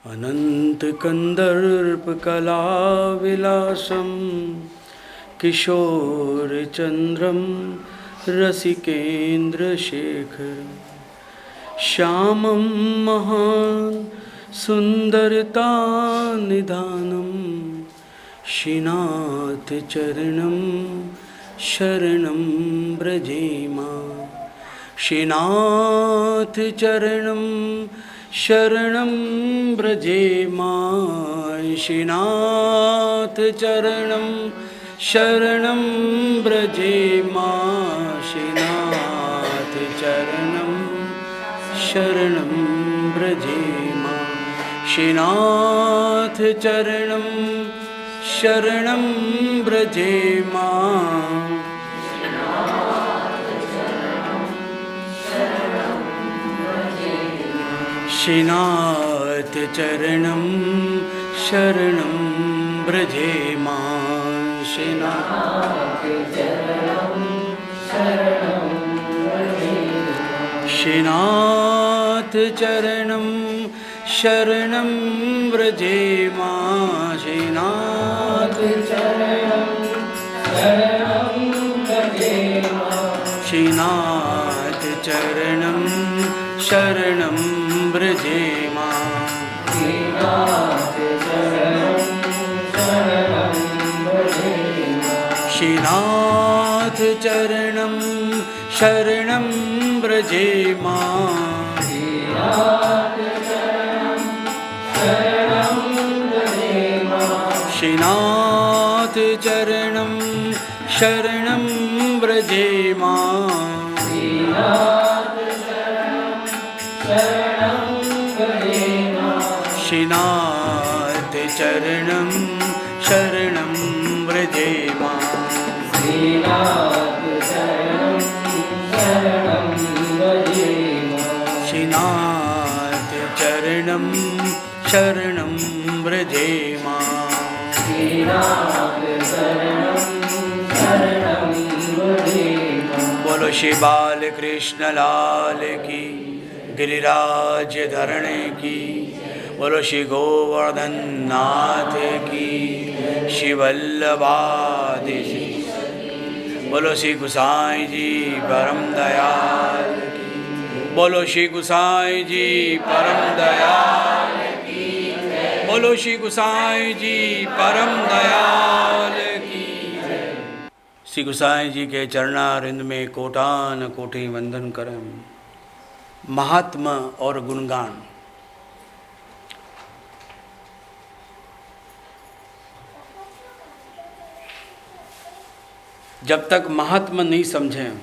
अनंत कंदर्प कलाविलासम किशोर चंद्रम रसिकेन्द्र शेखर श्यामं महान सुंदरता निधानम श्रीनाथ चरणम शरणं व्रजेमा श्रीनाथ चरणं शरणं व्रजेमा श्रीनाथ चरणं शरणं व्रजेमा श्रीनाथ चरणं शरणं व्रजेमा श्रीनाथ चरणं शरणं व्रजेमा श्रीनाथ चरणं शरणं व्रजेमा श्रीनाथ चरणं शरणं श्रीनाथ चरणं शरणं व्रजेमा श्रीनाथ चरणं शरणं व्रजेमा श्रीनाथ चरणं शरणं व्रजेमा श्रीनाथ चरणं शरणं व्रजेमा श्रीनाथ चरणं शरणं व्रजेमा श्रीनाथ चरणं शरणं व्रजेमा श्रीनाथ चरणं शरणं व्रजेमा श्रीनाथ चरणं शरणं व्रजेमा श्रीनाथ चरणं शरणं व्रजेमा श्रीनाथ चरणं शरणं व्रजेमा बोलो श्री बाल कृष्ण लाल की गिरिराज धरणे की बोलो श्री गोवर्धन नाथ की श्री वल्लभादि बोलो श्री गुसाई जी परम दयाल की बोलो श्री गुसाई जी परम दयाल की बोलो श्री गुसाई जी परम दयाल की। श्री गुसाई जी के चरणारिंद में कोटान कोटि वंदन करम। महात्मा और गुणगान। जब तक महात्मा नहीं समझें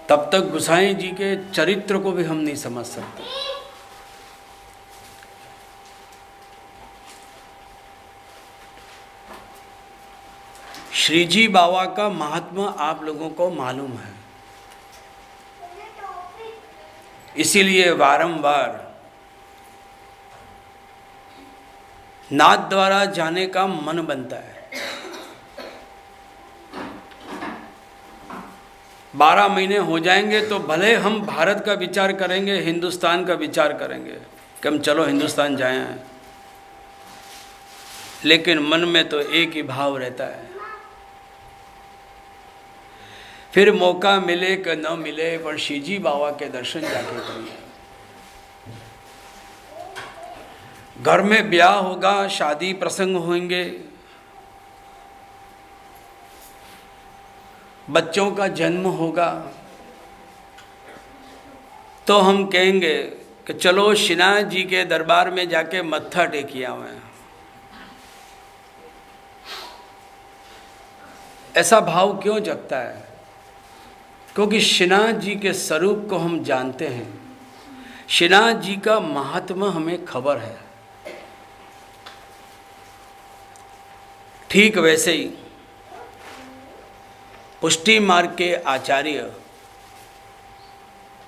तब तक गुसाई जी के चरित्र को भी हम नहीं समझ सकते। श्री जी बाबा का महात्मा आप लोगों को मालूम है, इसीलिए बारंबार नाथ द्वारा जाने का मन बनता है। 12 महीने हो जाएंगे तो भले हम भारत का विचार करेंगे, हिंदुस्तान का विचार करेंगे कि हम चलो हिंदुस्तान जाएं, लेकिन मन में तो एक ही भाव रहता है। फिर मौका मिले कि न मिले, पर श्री जी बाबा के दर्शन जाके करिए। घर में ब्याह होगा, शादी प्रसंग होंगे, बच्चों का जन्म होगा, तो हम कहेंगे कि चलो श्रीनाथ जी के दरबार में जाके मत्था टेकिया हुए। ऐसा भाव क्यों जगता है? क्योंकि श्रीनाथ जी के स्वरूप को हम जानते हैं, श्रीनाथ जी का महात्मा हमें खबर है। ठीक वैसे ही पुष्टि मार्ग के आचार्य,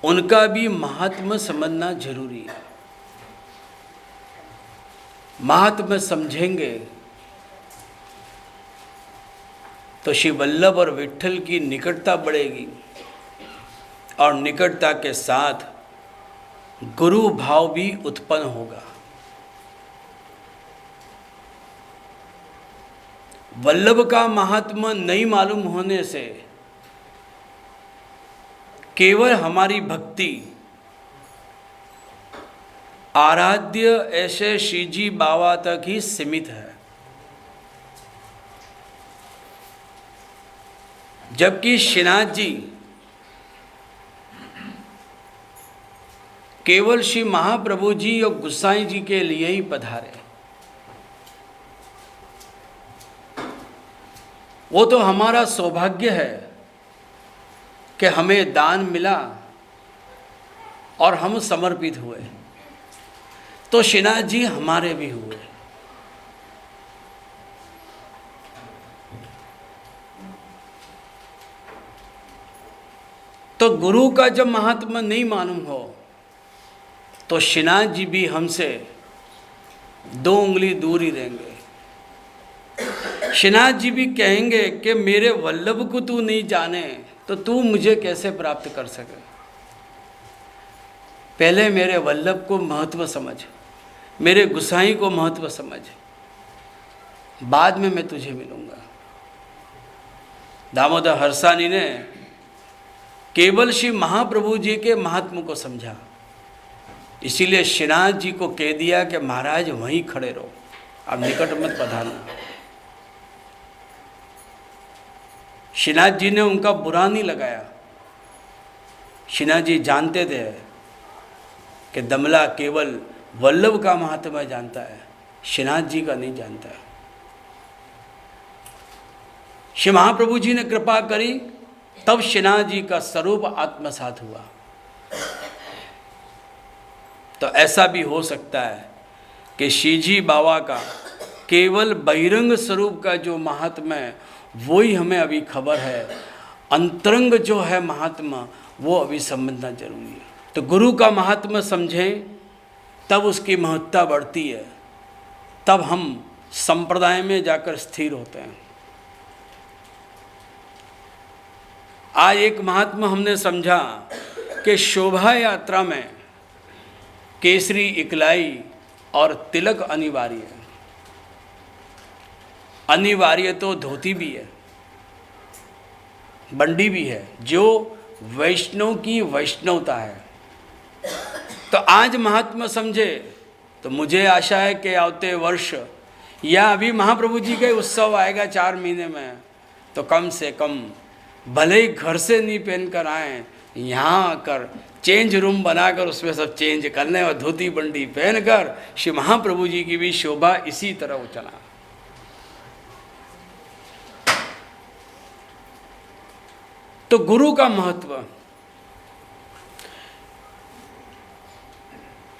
उनका भी महात्मा समझना जरूरी है। महात्मा समझेंगे तो श्री वल्लभ और विट्ठल की निकटता बढ़ेगी, और निकटता के साथ गुरु भाव भी उत्पन्न होगा। वल्लभ का महात्मा नहीं मालूम होने से केवल हमारी भक्ति आराध्य ऐसे श्रीजी बाबा तक ही सीमित है, जबकि श्रीनाथ जी केवल श्री महाप्रभु जी और गुसाई जी के लिए ही पधारे। वो तो हमारा सौभाग्य है कि हमें दान मिला और हम समर्पित हुए, तो श्रीनाथ जी हमारे भी हुए। तो गुरु का जब महात्मा नहीं मालूम हो तो श्रीनाथ जी भी हमसे 2 उंगली दूर ही रहेंगे। श्रीनाथ जी भी कहेंगे कि मेरे वल्लभ को तू नहीं जाने तो तू मुझे कैसे प्राप्त कर सके। पहले मेरे वल्लभ को महत्व समझ, मेरे गुसाई को महत्व समझ, बाद में मैं तुझे मिलूंगा। दामोदर हरसानी ने केवल श्री महाप्रभु जी के महात्म को समझा, इसीलिए श्रीनाथ जी को कह दिया कि महाराज वहीं खड़े रहो, अब निकट मत पधारना। श्रीनाथ जी ने उनका बुरा नहीं लगाया। श्रीनाथ जी जानते थे कि दमला केवल वल्लभ का महात्मा जानता है, श्रीनाथ जी का नहीं जानता है। श्री महाप्रभु जी ने कृपा करी, तब श्रीनाथ जी का स्वरूप आत्मसात हुआ। तो ऐसा भी हो सकता है कि श्रीजी बाबा का केवल बहिरंग स्वरूप का जो महात्मा है वही हमें अभी खबर है, अंतरंग जो है महात्मा वो अभी समझना जरूरी है। तो गुरु का महात्मा समझें तब उसकी महत्ता बढ़ती है, तब हम संप्रदाय में जाकर स्थिर होते हैं। आज एक महात्मा हमने समझा कि शोभा यात्रा में केसरी इकलाई और तिलक अनिवार्य है। अनिवार्य तो धोती भी है, बंडी भी है, जो वैष्णव की वैष्णवता है। तो आज महात्मा समझे तो मुझे आशा है कि आते वर्ष या अभी महाप्रभु जी का उत्सव आएगा 4 महीने में, तो कम से कम भले ही घर से नहीं पहन कर आए, यहाँ आकर चेंज रूम बनाकर उसमें सब चेंज करने और धोती बंडी पहनकर श्री महाप्रभु जी की भी शोभा इसी तरह उचला। तो गुरु का महत्व,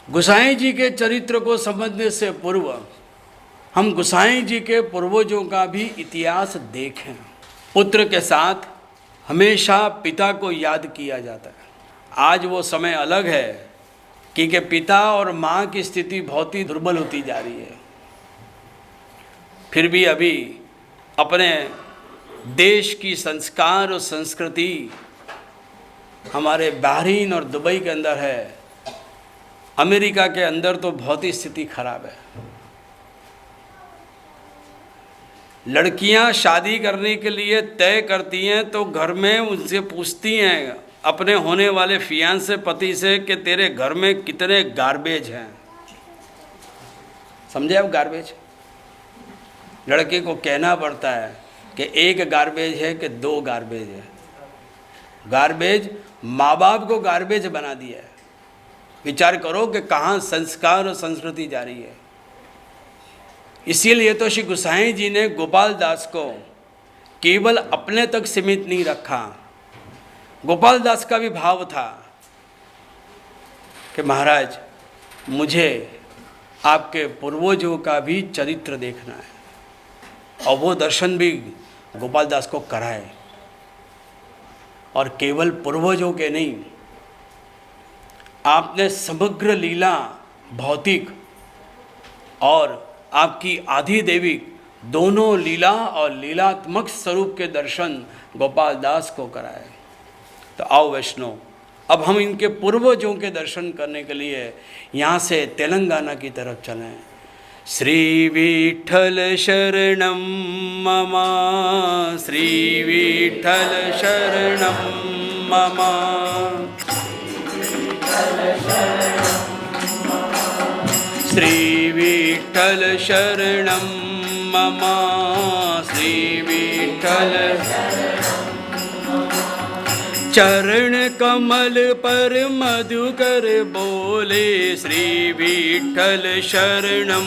गोसाई जी के चरित्र को समझने से पूर्व हम गोसाई जी के पूर्वजों का भी इतिहास देखें। पुत्र के साथ हमेशा पिता को याद किया जाता है। आज वो समय अलग है क्योंकि पिता और माँ की स्थिति बहुत ही दुर्बल होती जा रही है। फिर भी अभी अपने देश की संस्कार और संस्कृति हमारे बहरीन और दुबई के अंदर है, अमेरिका के अंदर तो बहुत ही स्थिति खराब है। लड़कियां शादी करने के लिए तय करती हैं तो घर में उनसे पूछती हैं अपने होने वाले फियांसे पति से कि तेरे घर में कितने गार्बेज हैं। समझे आप? गार्बेज लड़के को कहना पड़ता है कि 1 गार्बेज है कि 2 गार्बेज है। गार्बेज माँ बाप को गार्बेज बना दिया है। विचार करो कि कहाँ संस्कार और संस्कृति जा रही है। इसीलिए तो श्री गोसाई जी ने गोपाल दास को केवल अपने तक सीमित नहीं रखा। गोपाल दास का भी भाव था कि महाराज मुझे आपके पूर्वजों का भी चरित्र देखना है, और वो दर्शन भी गोपाल दास को कराए। और केवल पूर्वजों के नहीं, आपने समग्र लीला भौतिक और आपकी आधि देवी दोनों लीला और लीलात्मक स्वरूप के दर्शन गोपाल दास को कराए। तो आओ वैष्णव, अब हम इनके पूर्वजों के दर्शन करने के लिए यहाँ से तेलंगाना की तरफ चलें। श्री विठ्ठल शरणं मम, श्री विठ्ठल शरणं मम, श्री विठ्ठल शरणं मम, श्री विठ्ठल चरण कमल पर मधुकर बोले, श्री विठ्ठल शरणं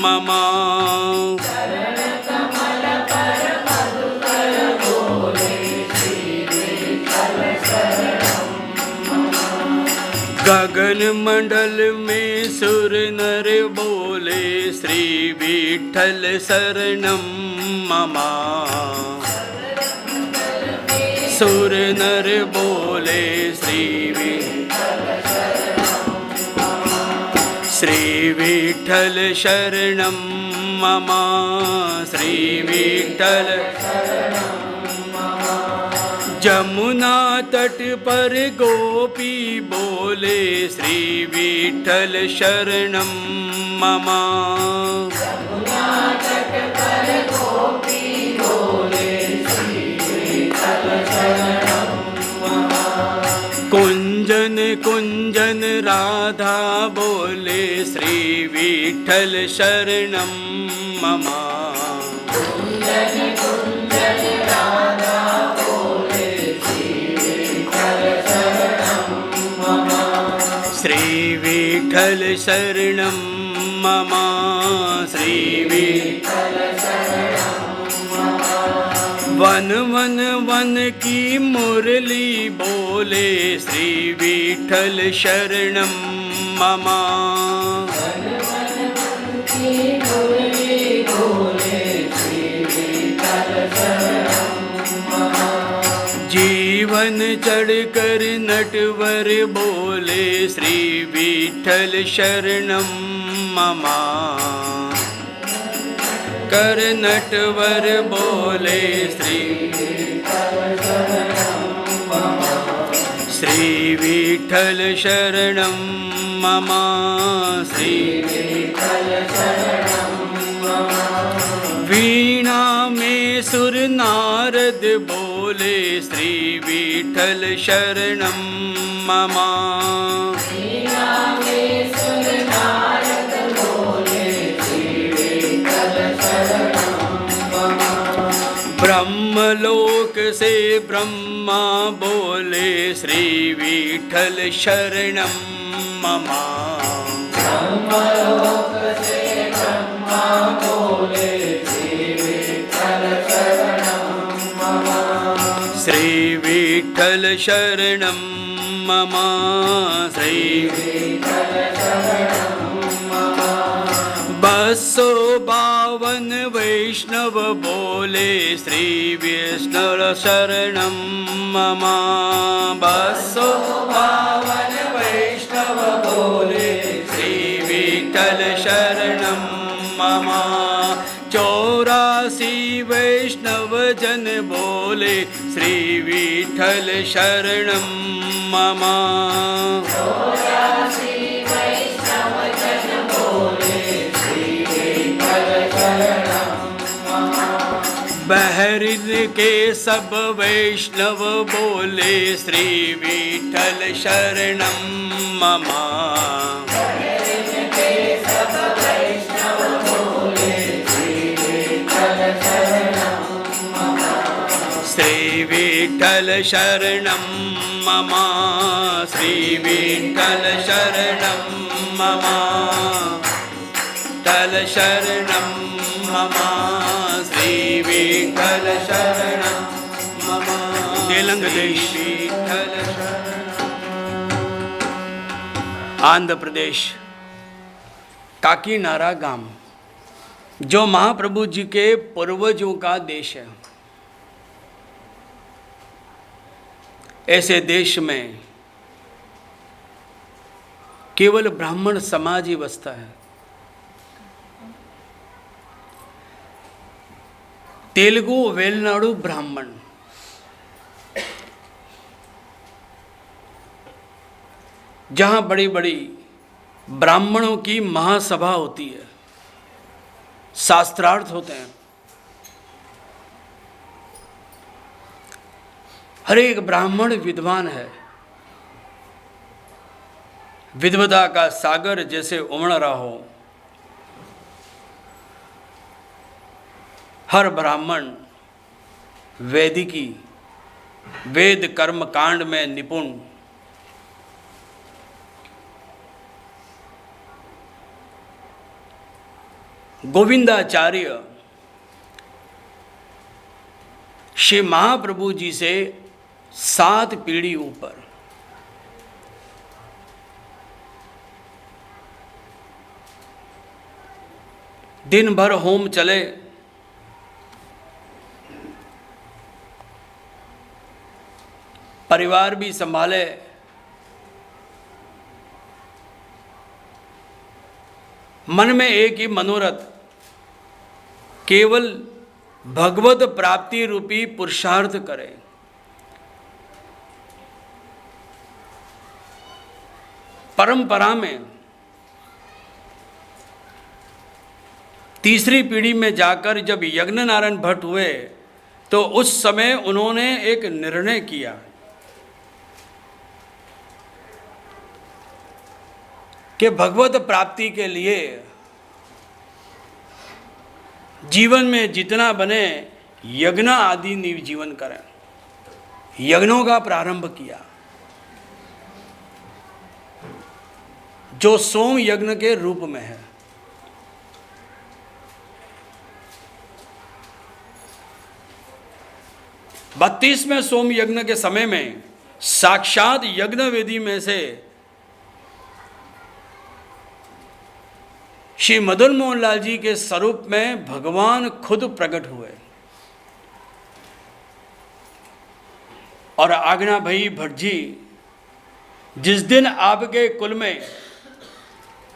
मम, चरण कमल पर मधुकर बोले, श्री विठ्ठल शरणं मम। गगन मंडल में सुर नर बोले, श्री विठ्ठल शरणं मम, सुर नर बोले, श्री विठ्ठल शरणं मम, श्री विठ्ठल जमुना तट पर गोपी बोले, श्री विठ्ठल शरणं मम, जमुना तट पर गोपी बोले, कुंजन कुंजन राधा बोले, श्री विठ्ठल शरणं मम, कुंजन कुंजन राधा बोले, श्री विठ्ठल शरणं मम, श्री विठ्ठल शरणं मम, श्री विठ्ठल शरणं मम। वन वन वन की मुरली बोले, श्री विठ्ठल शरणं मम, वन वन वन की मुरली बोले, श्री विठ्ठल शरणं मम। जीवन चढ़कर नटवर बोले, श्री विठ्ठल शरणं मम, कर नटवर बोले, श्री विठ्ठल शरणं मम, श्री विठ्ठल शरणं मम, श्री विठ्ठल शरणं मम। वीणा में सुर नारद बोले, श्री विठ्ठल शरणं मम, वीणा में सुर नारद बोले, श्री विठ्ठल शरणं मम। ब्रह्मलोक से ब्रह्मा बोले, श्री विठ्ठल शरणं मम, ब्रह्मलोक से ब्रह्मा बोले, श्री विठ्ठल शरणं मम, श्री विठ्ठल शरणं मम, श्री विठ्ठल शरणं मम। 252 वैष्णव बोले, श्री विष्णु शरणं मम, 252 वैष्णव बोले, श्री विठ्ठल शरणं मम। 84 वैष्णव जन बोले, श्री विठ्ठल शरणं मम, 84 वैष्णव जन बोले, श्री विठ्ठल शरणं मम। बहरिन के सब वैष्णव बोले, श्री विठ्ठल शरणं मम, बहरिन के सब वैष्णव बोले, श्री विठ्ठल शरणं मम, श्री विठ्ठल शरणं मम, श्री विठ्ठल शरणं मम, विठ्ठल शरणं मम, श्री विठ्ठल शरणं मम। तेलंग देश, विठ्ठल आंध्र प्रदेश, काकीनाडा गांव, जो महाप्रभु जी के पूर्वजों का देश है। ऐसे देश में केवल ब्राह्मण समाज ही बसता है। तेलुगु वेलनाडु ब्राह्मण, जहाँ बड़ी बड़ी ब्राह्मणों की महासभा होती है, शास्त्रार्थ होते हैं, हर एक ब्राह्मण विद्वान है, विद्वता का सागर जैसे उमड़ रहा हो, हर ब्राह्मण वैदिकी वेद कर्म कांड में निपुण, गोविंदाचार्य श्री महाप्रभु जी से 7 पीढ़ी ऊपर, दिन भर होम चले, परिवार भी संभाले, मन में एक ही मनोरथ, केवल भगवत प्राप्ति रूपी पुरुषार्थ करें। परंपरा में तीसरी पीढ़ी में जाकर जब यज्ञ नारायण भट्ट हुए तो उस समय उन्होंने एक निर्णय किया कि भगवत प्राप्ति के लिए जीवन में जितना बने यज्ञ आदि जीवन करें। यज्ञों का प्रारंभ किया जो सोम यज्ञ के रूप में है। बत्तीसवें सोम यज्ञ के समय में साक्षात यज्ञ वेदी में से श्री मदन मोहन लाल जी के स्वरूप में भगवान खुद प्रकट हुए और आज्ञा भई भट्ट जी, जिस दिन आपके कुल में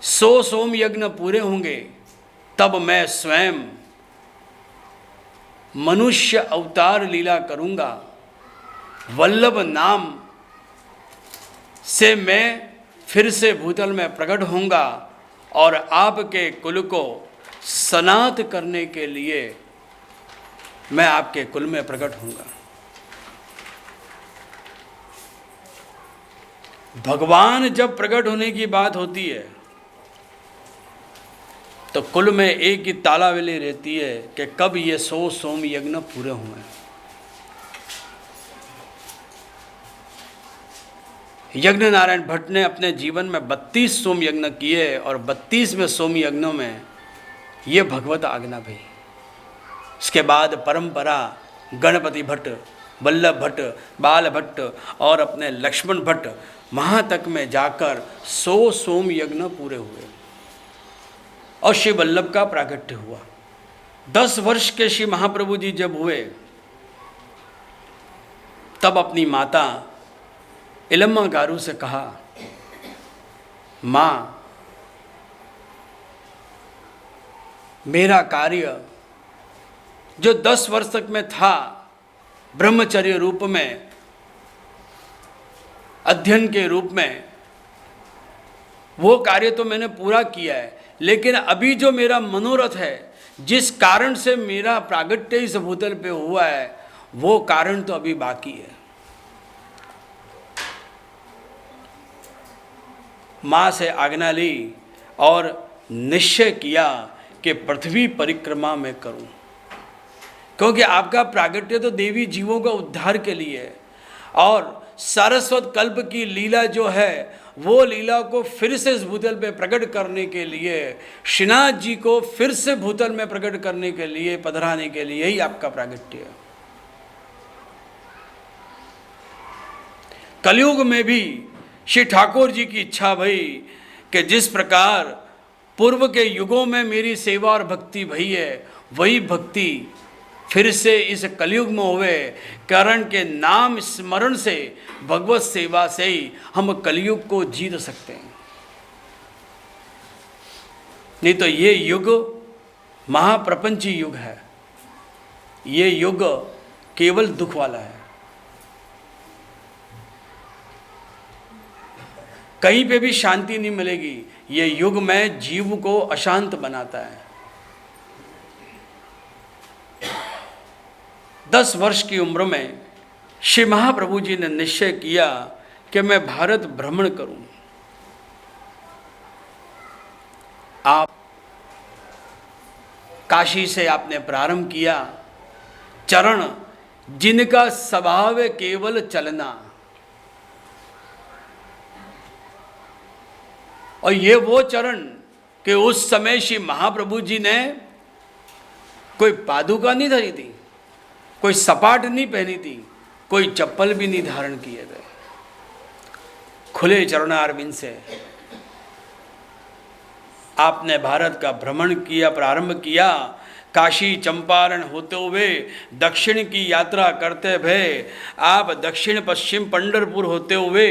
100 सोम यज्ञ पूरे होंगे तब मैं स्वयं मनुष्य अवतार लीला करूंगा। वल्लभ नाम से मैं फिर से भूतल में प्रकट होऊंगा और आपके कुल को सनात करने के लिए मैं आपके कुल में प्रकट होऊंगा। भगवान जब प्रकट होने की बात होती है तो कुल में एक ही तालावेली रहती है कि कब ये 100 सोम यज्ञ पूरे हुए। यज्ञ नारायण भट्ट ने अपने जीवन में 32 सोम यज्ञ किए और 32वें सोम यज्ञों में ये भगवत आज्ञा भई। इसके बाद परंपरा गणपति भट्ट, वल्लभ भट्ट, बाल भट्ट और अपने लक्ष्मण भट्ट वहाँ तक में जाकर 100 सोम यज्ञ पूरे हुए और श्री वल्लभ का प्रागट्य हुआ। 10 वर्ष के श्री महाप्रभु जी जब हुए तब अपनी माता इलम्मा गारू से कहा, माँ मेरा कार्य जो 10 वर्ष तक में था ब्रह्मचर्य रूप में, अध्ययन के रूप में, वो कार्य तो मैंने पूरा किया है, लेकिन अभी जो मेरा मनोरथ है, जिस कारण से मेरा प्रागट्य इस भूतल पे हुआ है, वो कारण तो अभी बाकी है। माँ से आज्ञा ली और निश्चय किया कि पृथ्वी परिक्रमा में करूं, क्योंकि आपका प्रागट्य तो देवी जीवों का उद्धार के लिए है और सारस्वत कल्प की लीला जो है वो लीला को फिर से इस भूतल पे प्रकट करने के लिए, श्रीनाथ जी को फिर से भूतल में प्रकट करने के लिए, पधराने के लिए ही आपका प्रागट्य है। कलयुग में भी श्री ठाकुर जी की इच्छा भई कि जिस प्रकार पूर्व के युगों में मेरी सेवा और भक्ति भई है, वही भक्ति फिर से इस कलयुग में हुए, कारण के नाम स्मरण से, भगवत सेवा से ही हम कलयुग को जीत सकते हैं। नहीं तो ये युग महाप्रपंची युग है, ये युग केवल दुख वाला है। कहीं पे भी शांति नहीं मिलेगी। ये युग में जीव को अशांत बनाता है। 10 वर्ष की उम्र में श्री महाप्रभु जी ने निश्चय किया कि मैं भारत भ्रमण करूं। आप काशी से आपने प्रारंभ किया। चरण जिनका स्वभाव है केवल चलना, और ये वो चरण कि उस समय श्री महाप्रभु जी ने कोई पादुका नहीं धरी थी, कोई सपाट नहीं पहनी थी, कोई चप्पल भी नहीं धारण किए थे। खुले चरणारविंद से आपने भारत का भ्रमण किया, प्रारंभ किया। काशी चंपारण होते हुए दक्षिण की यात्रा करते हुए आप दक्षिण पश्चिम पंढरपुर होते हुए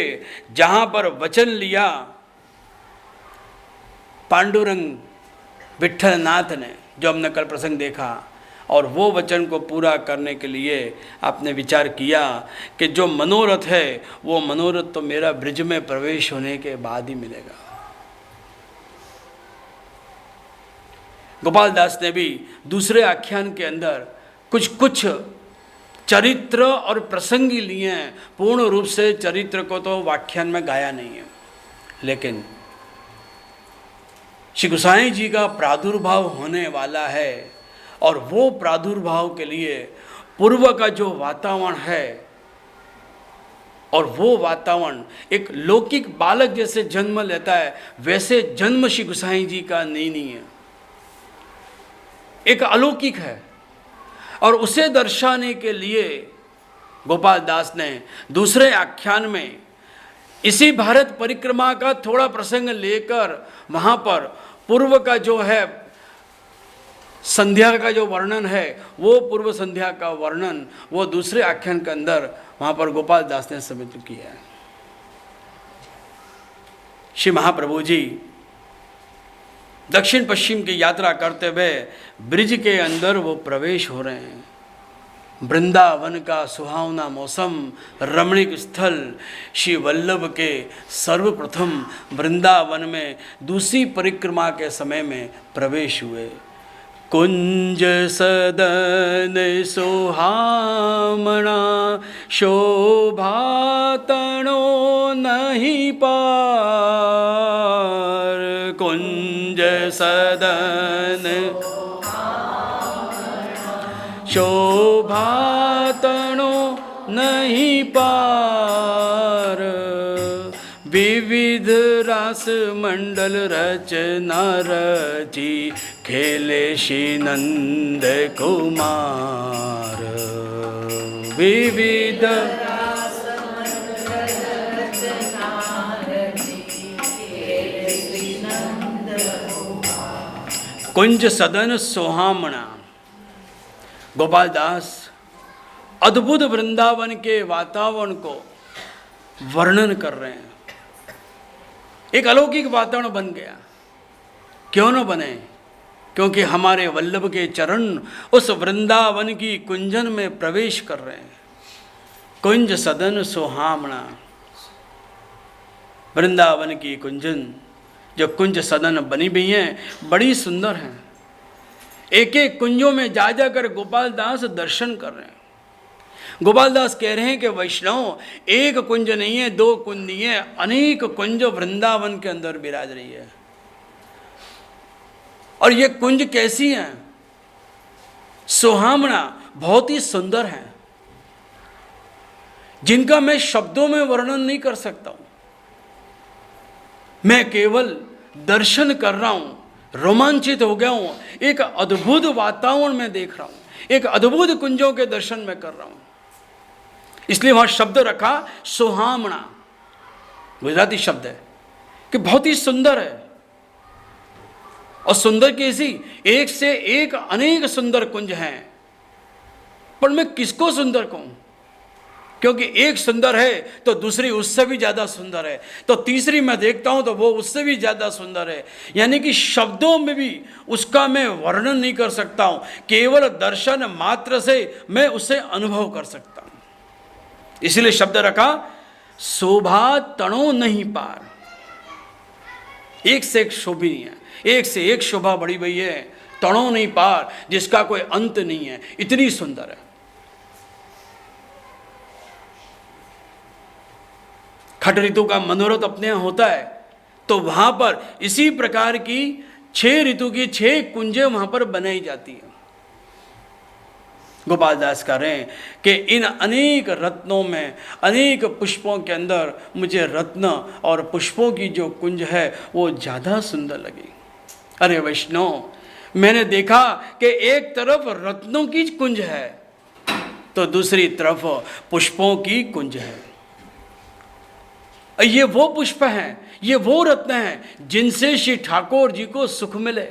जहाँ पर वचन लिया पांडुरंग विठलनाथ ने, जो हमने कल प्रसंग देखा, और वो वचन को पूरा करने के लिए आपने विचार किया कि जो मनोरथ है वो मनोरथ तो मेरा ब्रिज में प्रवेश होने के बाद ही मिलेगा। गोपाल दास ने भी दूसरे आख्यान के अंदर कुछ चरित्र और प्रसंगी लिए हैं। पूर्ण रूप से चरित्र को तो व्याख्यान में गाया नहीं है, लेकिन श्री गोसाई जी का प्रादुर्भाव होने वाला है, और वो प्रादुर्भाव के लिए पूर्व का जो वातावरण है, और वो वातावरण एक लौकिक बालक जैसे जन्म लेता है वैसे जन्म श्री गोसाई जी का नहीं है, एक अलौकिक है। और उसे दर्शाने के लिए गोपाल दास ने दूसरे आख्यान में इसी भारत परिक्रमा का थोड़ा प्रसंग लेकर वहाँ पर पूर्व का जो है संध्या का जो वर्णन है, वो पूर्व संध्या का वर्णन वो दूसरे आख्यान के अंदर वहाँ पर गोपाल दास ने समर्पित किया है। श्री महाप्रभु जी दक्षिण पश्चिम की यात्रा करते हुए ब्रिज के अंदर वो प्रवेश हो रहे हैं। वृंदावन का सुहावना मौसम, रमणीक स्थल, श्री वल्लभ के सर्वप्रथम वृंदावन में दूसरी परिक्रमा के समय में प्रवेश हुए। कुंज सदन सुहामणा शोभा तणो नहीं पार। कुंज सदन शोभा तणो नहीं पार। विविध रास मंडल रचना रची खेले श्री नंद कुमार। विविध कुंज सदन सोहामणा। गोपाल दास अद्भुत वृंदावन के वातावरण को वर्णन कर रहे हैं। एक अलौकिक वातावरण बन गया। क्यों न बने? क्योंकि हमारे वल्लभ के चरण उस वृंदावन की कुंजन में प्रवेश कर रहे हैं। कुंज सदन सुहामणा। वृंदावन की कुंजन जो कुंज सदन बनी हुई हैं बड़ी सुंदर हैं। एक एक कुंजों में जा जाकर गोपाल दास दर्शन कर रहे हैं। गोपाल दास कह रहे हैं कि वैष्णव एक कुंज नहीं है, दो कुंज नहीं है, अनेक कुंज वृंदावन के अंदर विराज रही है। और ये कुंज कैसी हैं? सुहामणा, बहुत ही सुंदर हैं, जिनका मैं शब्दों में वर्णन नहीं कर सकता हूं। मैं केवल दर्शन कर रहा हूं, रोमांचित हो गया हूं। एक अद्भुत वातावरण में देख रहा हूं, एक अद्भुत कुंजों के दर्शन में कर रहा हूं। इसलिए वहां शब्द रखा सुहामणा, गुजराती शब्द है कि बहुत ही सुंदर है। और सुंदर कैसी? एक से एक अनेक सुंदर कुंज हैं, पर मैं किसको सुंदर कहूं? क्योंकि एक सुंदर है तो दूसरी उससे भी ज़्यादा सुंदर है, तो तीसरी मैं देखता हूं तो वो उससे भी ज़्यादा सुंदर है। यानी कि शब्दों में भी उसका मैं वर्णन नहीं कर सकता हूं, केवल दर्शन मात्र से मैं उसे अनुभव कर सकता हूं। इसलिए शब्द रखा शोभा तणो नहीं पार। एक से एक शोभनीय है, एक से एक शोभा बड़ी हुई है, तणों नहीं पार, जिसका कोई अंत नहीं है, इतनी सुंदर है। खट ऋतु का मनोरथ अपने यहाँ होता है, तो वहां पर इसी प्रकार की 6 ऋतु की 6 कुंजें वहां पर बनाई जाती है। गोपाल दास कह रहे हैं कि इन अनेक रत्नों में, अनेक पुष्पों के अंदर मुझे रत्न और पुष्पों की जो कुंज है वो ज़्यादा सुंदर लगी। अरे वैष्णव, मैंने देखा कि एक तरफ रत्नों की कुंज है तो दूसरी तरफ पुष्पों की कुंज है। ये वो पुष्प हैं, ये वो रत्न हैं जिनसे श्री ठाकुर जी को सुख मिले,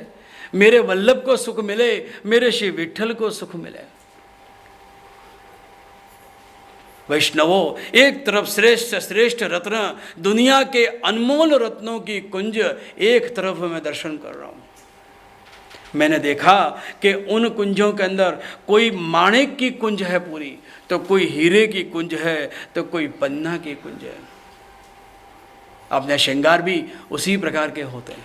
मेरे वल्लभ को सुख मिले, मेरे श्री विठल को सुख मिले। वैष्णवों, एक तरफ श्रेष्ठ श्रेष्ठ रत्न, दुनिया के अनमोल रत्नों की कुंज एक तरफ मैं दर्शन कर रहा हूँ। मैंने देखा कि उन कुंजों के अंदर कोई माणिक की कुंज है पूरी, तो कोई हीरे की कुंज है, तो कोई पन्ना की कुंज है। अपने श्रृंगार भी उसी प्रकार के होते हैं।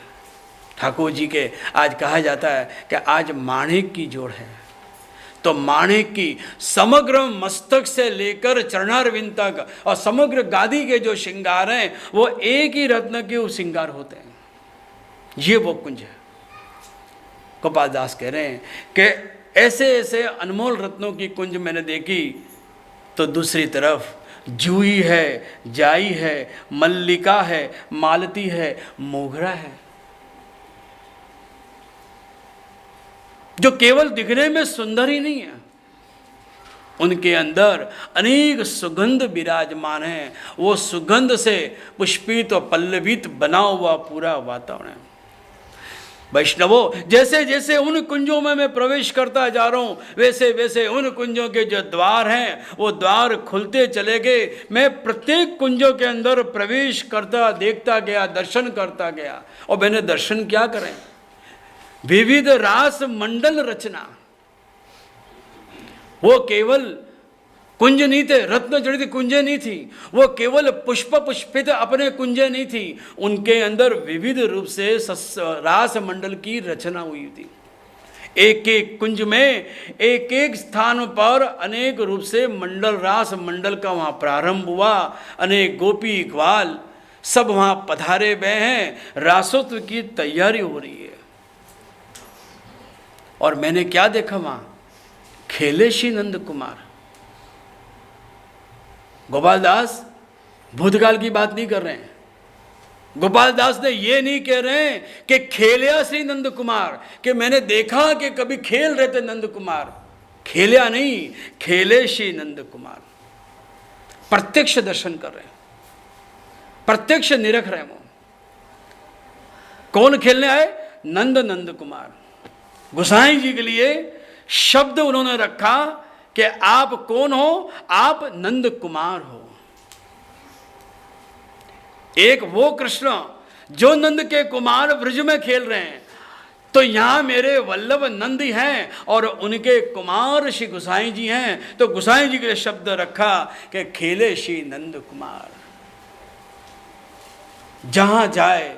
ठाकुर जी के आज कहा जाता है कि आज माणिक की जोड़ है, तो माणिक की समग्र मस्तक से लेकर चरणारविंद तक और समग्र गादी के जो श्रृंगार हैं वो एक ही रत्न के श्रृंगार होते हैं। ये वो कुंज है। गोपाल दास कह रहे हैं कि ऐसे ऐसे अनमोल रत्नों की कुंज मैंने देखी, तो दूसरी तरफ जूही है, जाई है, मल्लिका है, मालती है, मोगरा है, जो केवल दिखने में सुंदर ही नहीं है, उनके अंदर अनेक सुगंध विराजमान है। वो सुगंध से पुष्पित और पल्लवित बना हुआ पूरा वातावरण है। वैष्णवों, जैसे जैसे उन कुंजों में मैं प्रवेश करता जा रहा हूँ, वैसे वैसे उन कुंजों के जो द्वार हैं वो द्वार खुलते चले गए। मैं प्रत्येक कुंजों के अंदर प्रवेश करता, देखता गया, दर्शन करता गया। और मैंने दर्शन क्या करें? विविध रास मंडल रचना। वो केवल कुंज नहीं थे, रत्न जड़ित कुंजें नहीं थी, वो केवल पुष्प पुष्पित अपने कुंजें नहीं थी, उनके अंदर विविध रूप से रास मंडल की रचना हुई थी। एक एक कुंज में एक एक स्थान पर अनेक रूप से मंडल, रास मंडल का वहाँ प्रारंभ हुआ। अनेक गोपी ग्वाल सब वहाँ पधारे हुए हैं, रासोत्व की तैयारी हो रही है। और मैंने क्या देखा वहाँ? खेले श्री नंद कुमार। गोपाल दास भूतकाल की बात नहीं कर रहे हैं। गोपाल दास ने ये नहीं कह रहे हैं कि खेलिया श्री नंद कुमार, कि मैंने देखा कि कभी खेल रहे थे नंद कुमार। खेलिया नहीं, खेले श्री नंद कुमार। प्रत्यक्ष दर्शन कर रहे हैं, प्रत्यक्ष निरख रहे हैं। वो कौन खेलने आए? नंद कुमार। गोसाई जी के लिए शब्द उन्होंने रखा कि आप कौन हो? आप नंद कुमार हो। एक वो कृष्ण जो नंद के कुमार ब्रज में खेल रहे हैं, तो यहां मेरे वल्लभ नंद हैं और उनके कुमार श्री गोसाई जी हैं, तो गोसाई जी के लिए शब्द रखा कि खेले श्री नंद कुमार। जहां जाए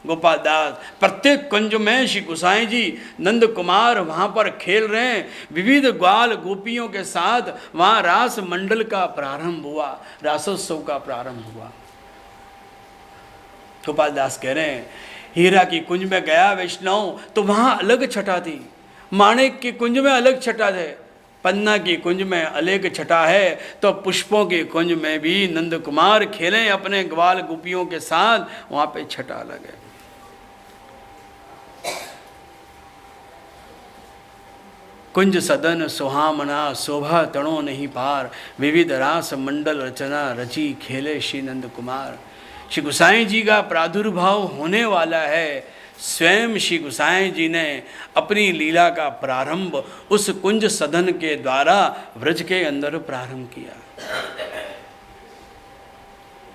गोपाल दास, प्रत्येक कुंज में श्री गोसाई जी नंद कुमार वहाँ पर खेल रहे हैं। विविध ग्वाल गोपियों के साथ वहाँ रास मंडल का प्रारंभ हुआ, रासोत्सव का प्रारंभ हुआ। गोपाल दास कह रहे हैं, हीरा की कुंज में गया वैष्णव तो वहाँ अलग छटा थी, माणिक की कुंज में अलग छटा थे, पन्ना की कुंज में अलग छटा है, तो पुष्पों की कुंज में भी नंद कुमार खेले अपने ग्वाल गोपियों के साथ, वहाँ पे छटा अलग है। कुंज सदन सुहामना, शोभा तणों नहीं पार, विविध रास मंडल रचना रची खेले श्री नंद कुमार। श्री गोसाई जी का प्रादुर्भाव होने वाला है। स्वयं श्री गोसाई जी ने अपनी लीला का प्रारंभ उस कुंज सदन के द्वारा व्रज के अंदर प्रारंभ किया।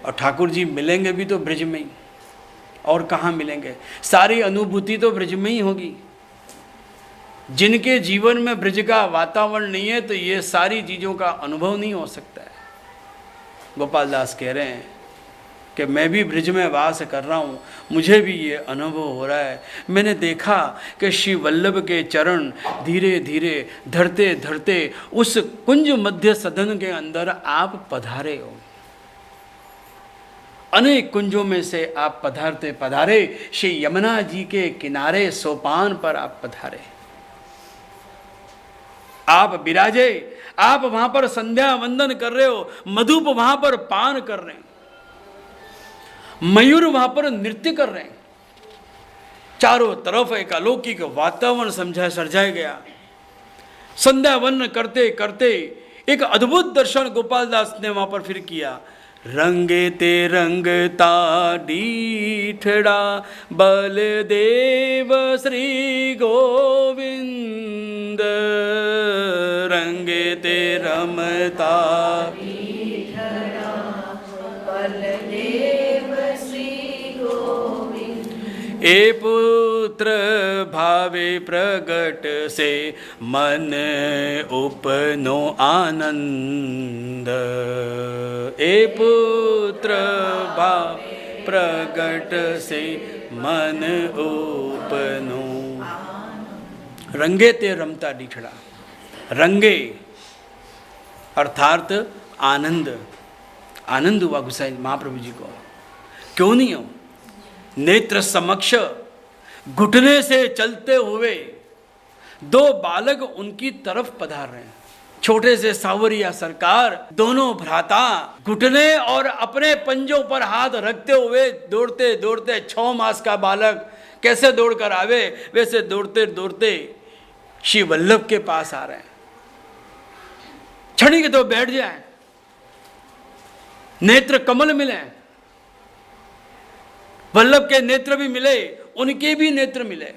और ठाकुर जी मिलेंगे भी तो ब्रज में ही, और कहाँ मिलेंगे? सारी अनुभूति तो ब्रज में ही होगी। जिनके जीवन में ब्रज का वातावरण नहीं है, तो ये सारी चीज़ों का अनुभव नहीं हो सकता है। गोपाल दास कह रहे हैं कि मैं भी ब्रिज में वास कर रहा हूँ, मुझे भी ये अनुभव हो रहा है। मैंने देखा कि श्री वल्लभ के चरण धीरे धीरे धरते धरते उस कुंज मध्य सदन के अंदर आप पधारे हो। अनेक कुंजों में से आप पधारते पधारे श्री यमुना जी के किनारे सोपान पर आप पधारे, आप विराजे, आप वहां पर संध्या वंदन कर रहे हो, मधुप वहां पर पान कर रहे हैं, मयूर वहां पर नृत्य कर रहे हैं, चारों तरफ एक अलौकिक वातावरण सृजाया गया। संध्या वंदन करते करते एक अद्भुत दर्शन गोपाल दास ने वहां पर फिर किया। रंगे ते रंगता डीठड़ा बलदेव श्री गोविंद, रंगे ते रमता बलदेव श्री गोविंद, ए पुत्र भावे प्रगट से मन उपनो आनंद, ए पुत्र भाव प्रगट से मन उपनो। रंगे ते रमता डीठड़ा, रंगे अर्थात आनंद, आनंद हुआ गुसाई महाप्रभु जी को। क्यों नहीं हो? नेत्र समक्ष घुटने से चलते हुए दो बालक उनकी तरफ पधार रहे हैं। छोटे से सावरिया सरकार, दोनों भ्राता घुटने और अपने पंजों पर हाथ रखते हुए दौड़ते दौड़ते, 6 मास का बालक कैसे दौड़ कर आवे वैसे दौड़ते दौड़ते श्री वल्लभ के पास आ रहे हैं। क्षणिक तो बैठ जाए, नेत्र कमल मिले, वल्लभ के नेत्र भी मिले, उनके भी नेत्र मिले।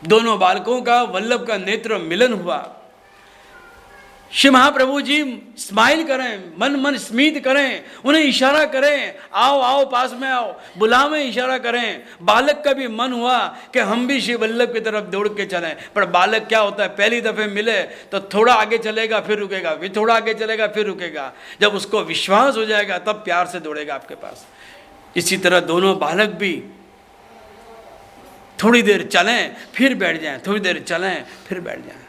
दोनों बालकों का वल्लभ का नेत्र मिलन हुआ। श्री महाप्रभु जी स्माइल करें, मन मन स्मित करें, उन्हें इशारा करें, आओ आओ पास में आओ, बुलावें, इशारा करें। बालक का भी मन हुआ कि हम भी श्री वल्लभ की तरफ दौड़ के चलें, पर बालक क्या होता है, पहली दफे मिले तो थोड़ा आगे चलेगा फिर रुकेगा, फिर थोड़ा आगे चलेगा फिर रुकेगा। जब उसको विश्वास हो जाएगा तब प्यार से दौड़ेगा आपके पास। इसी तरह दोनों बालक भी थोड़ी देर चलें फिर बैठ जाएं, थोड़ी देर चलें फिर बैठ जाएं।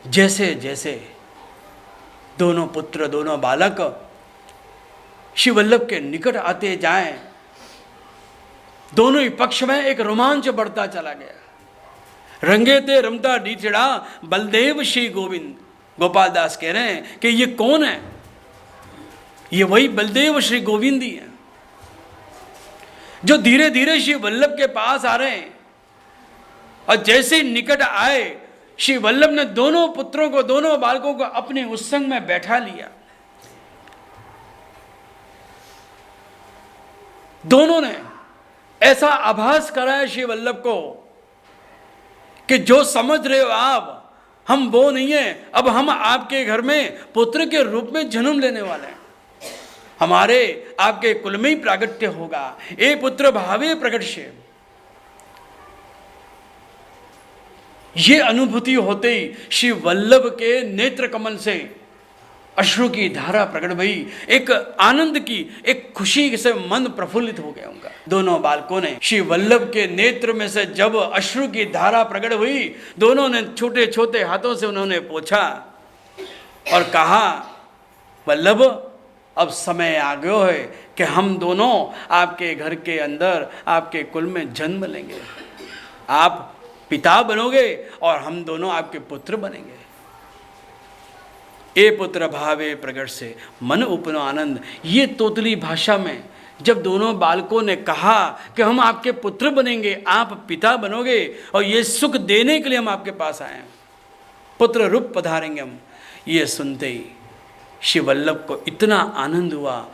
जैसे जैसे दोनों पुत्र, दोनों बालक श्री वल्लभ के निकट आते जाएं, दोनों ही पक्ष में एक रोमांच बढ़ता चला गया। रंगे ते रमता डीठड़ा बलदेव श्री गोविंद। गोपाल दास कह रहे हैं कि ये कौन है? ये वही बलदेव श्री गोविंद ही है जो धीरे धीरे श्री वल्लभ के पास आ रहे हैं। और जैसे ही निकट आए, श्री वल्लभ ने दोनों पुत्रों को, दोनों बालकों को अपने उत्संग में बैठा लिया। दोनों ने ऐसा आभास कराया श्री वल्लभ को कि जो समझ रहे हो आप, हम वो नहीं है, अब हम आपके घर में पुत्र के रूप में जन्म लेने वाले हैं, हमारे आपके कुल में ही प्रागट्य होगा। ए पुत्र भावे प्रकट से। ये अनुभूति होते ही श्री वल्लभ के नेत्र कमल से अश्रु की धारा प्रकट हुई, एक आनंद की, एक खुशी से मन प्रफुल्लित हो गया उनका। दोनों बालकों ने श्री वल्लभ के नेत्र में से जब अश्रु की धारा प्रकट हुई, दोनों ने छोटे छोटे हाथों से उन्होंने पोंछा और कहा, वल्लभ अब समय आ गया है कि हम दोनों आपके घर के अंदर आपके कुल में जन्म लेंगे, आप पिता बनोगे और हम दोनों आपके पुत्र बनेंगे। ए पुत्र भावे प्रगट से मन उपनो आनंद। ये तोतली भाषा में जब दोनों बालकों ने कहा कि हम आपके पुत्र बनेंगे, आप पिता बनोगे और ये सुख देने के लिए हम आपके पास आए हैं, पुत्र रूप पधारेंगे हम, ये सुनते ही श्री वल्लभ को इतना आनंद हुआ।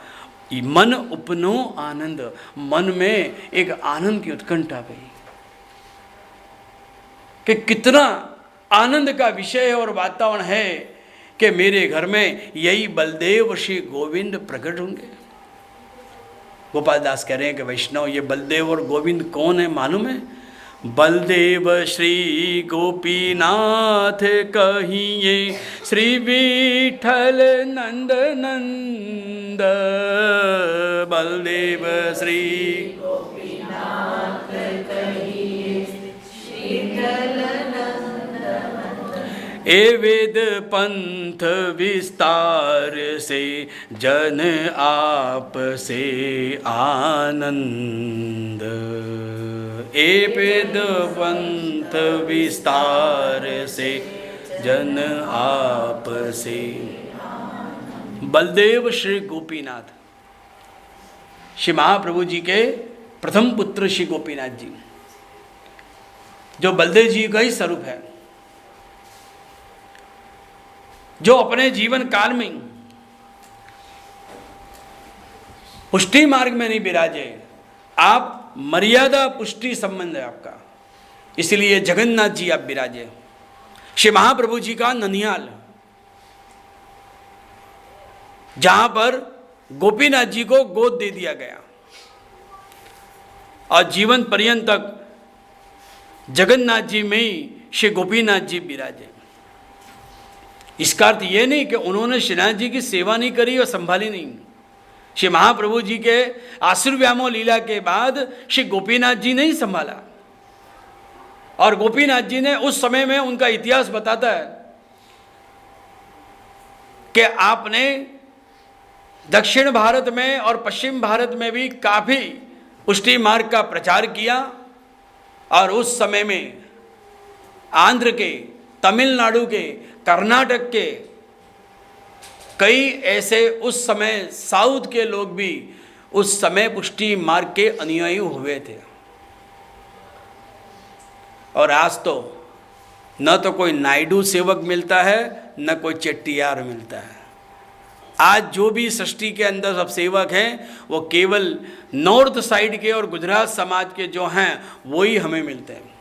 मन उपनो आनंद, मन में एक आनंद की उत्कंठा गई कि कितना आनंद का विषय और वातावरण है कि मेरे घर में यही बलदेव श्री गोविंद प्रकट होंगे। गोपाल दास कह रहे हैं कि वैष्णव, ये बलदेव और गोविंद कौन है मालूम है? बलदेव श्री गोपीनाथ कहिए, श्री विठल नंद नंद। बलदेव श्री गोपीनाथ कहिए, श्री विठल नंद नंद। ए वेद पंथ विस्तार से, जन आप से आनंद। ए वेद पंथ विस्तार से, जन आप से। बलदेव श्री गोपीनाथ, श्री महाप्रभु जी के प्रथम पुत्र श्री गोपीनाथ जी, जो बलदेव जी का ही स्वरूप है, जो अपने जीवन काल में पुष्टि मार्ग में नहीं विराजे। आप मर्यादा पुष्टि संबंध है आपका, इसलिए जगन्नाथ जी आप विराजे। श्री महाप्रभु जी का ननिहाल, जहां पर गोपीनाथ जी को गोद दे दिया गया और जीवन पर्यंत तक जगन्नाथ जी में ही श्री गोपीनाथ जी विराजे। इसका अर्थ ये नहीं कि उन्होंने श्रीनाथ जी की सेवा नहीं करी और संभाली नहीं। श्री महाप्रभु जी के आशीर्व्यामो लीला के बाद श्री गोपीनाथ जी ने ही संभाला, और गोपीनाथ जी ने उस समय में, उनका इतिहास बताता है कि आपने दक्षिण भारत में और पश्चिम भारत में भी काफी पुष्टि मार्ग का प्रचार किया, और उस समय में आंध्र के, तमिलनाडु के, कर्नाटक के कई ऐसे उस समय साउथ के लोग भी उस समय पुष्टि मार्ग के अनुयायी हुए थे। और आज तो न तो कोई नायडू सेवक मिलता है, न कोई चेट्टियार मिलता है। आज जो भी सृष्टि के अंदर सब सेवक हैं, वो केवल नॉर्थ साइड के और गुजरात समाज के जो हैं वो ही हमें मिलते हैं।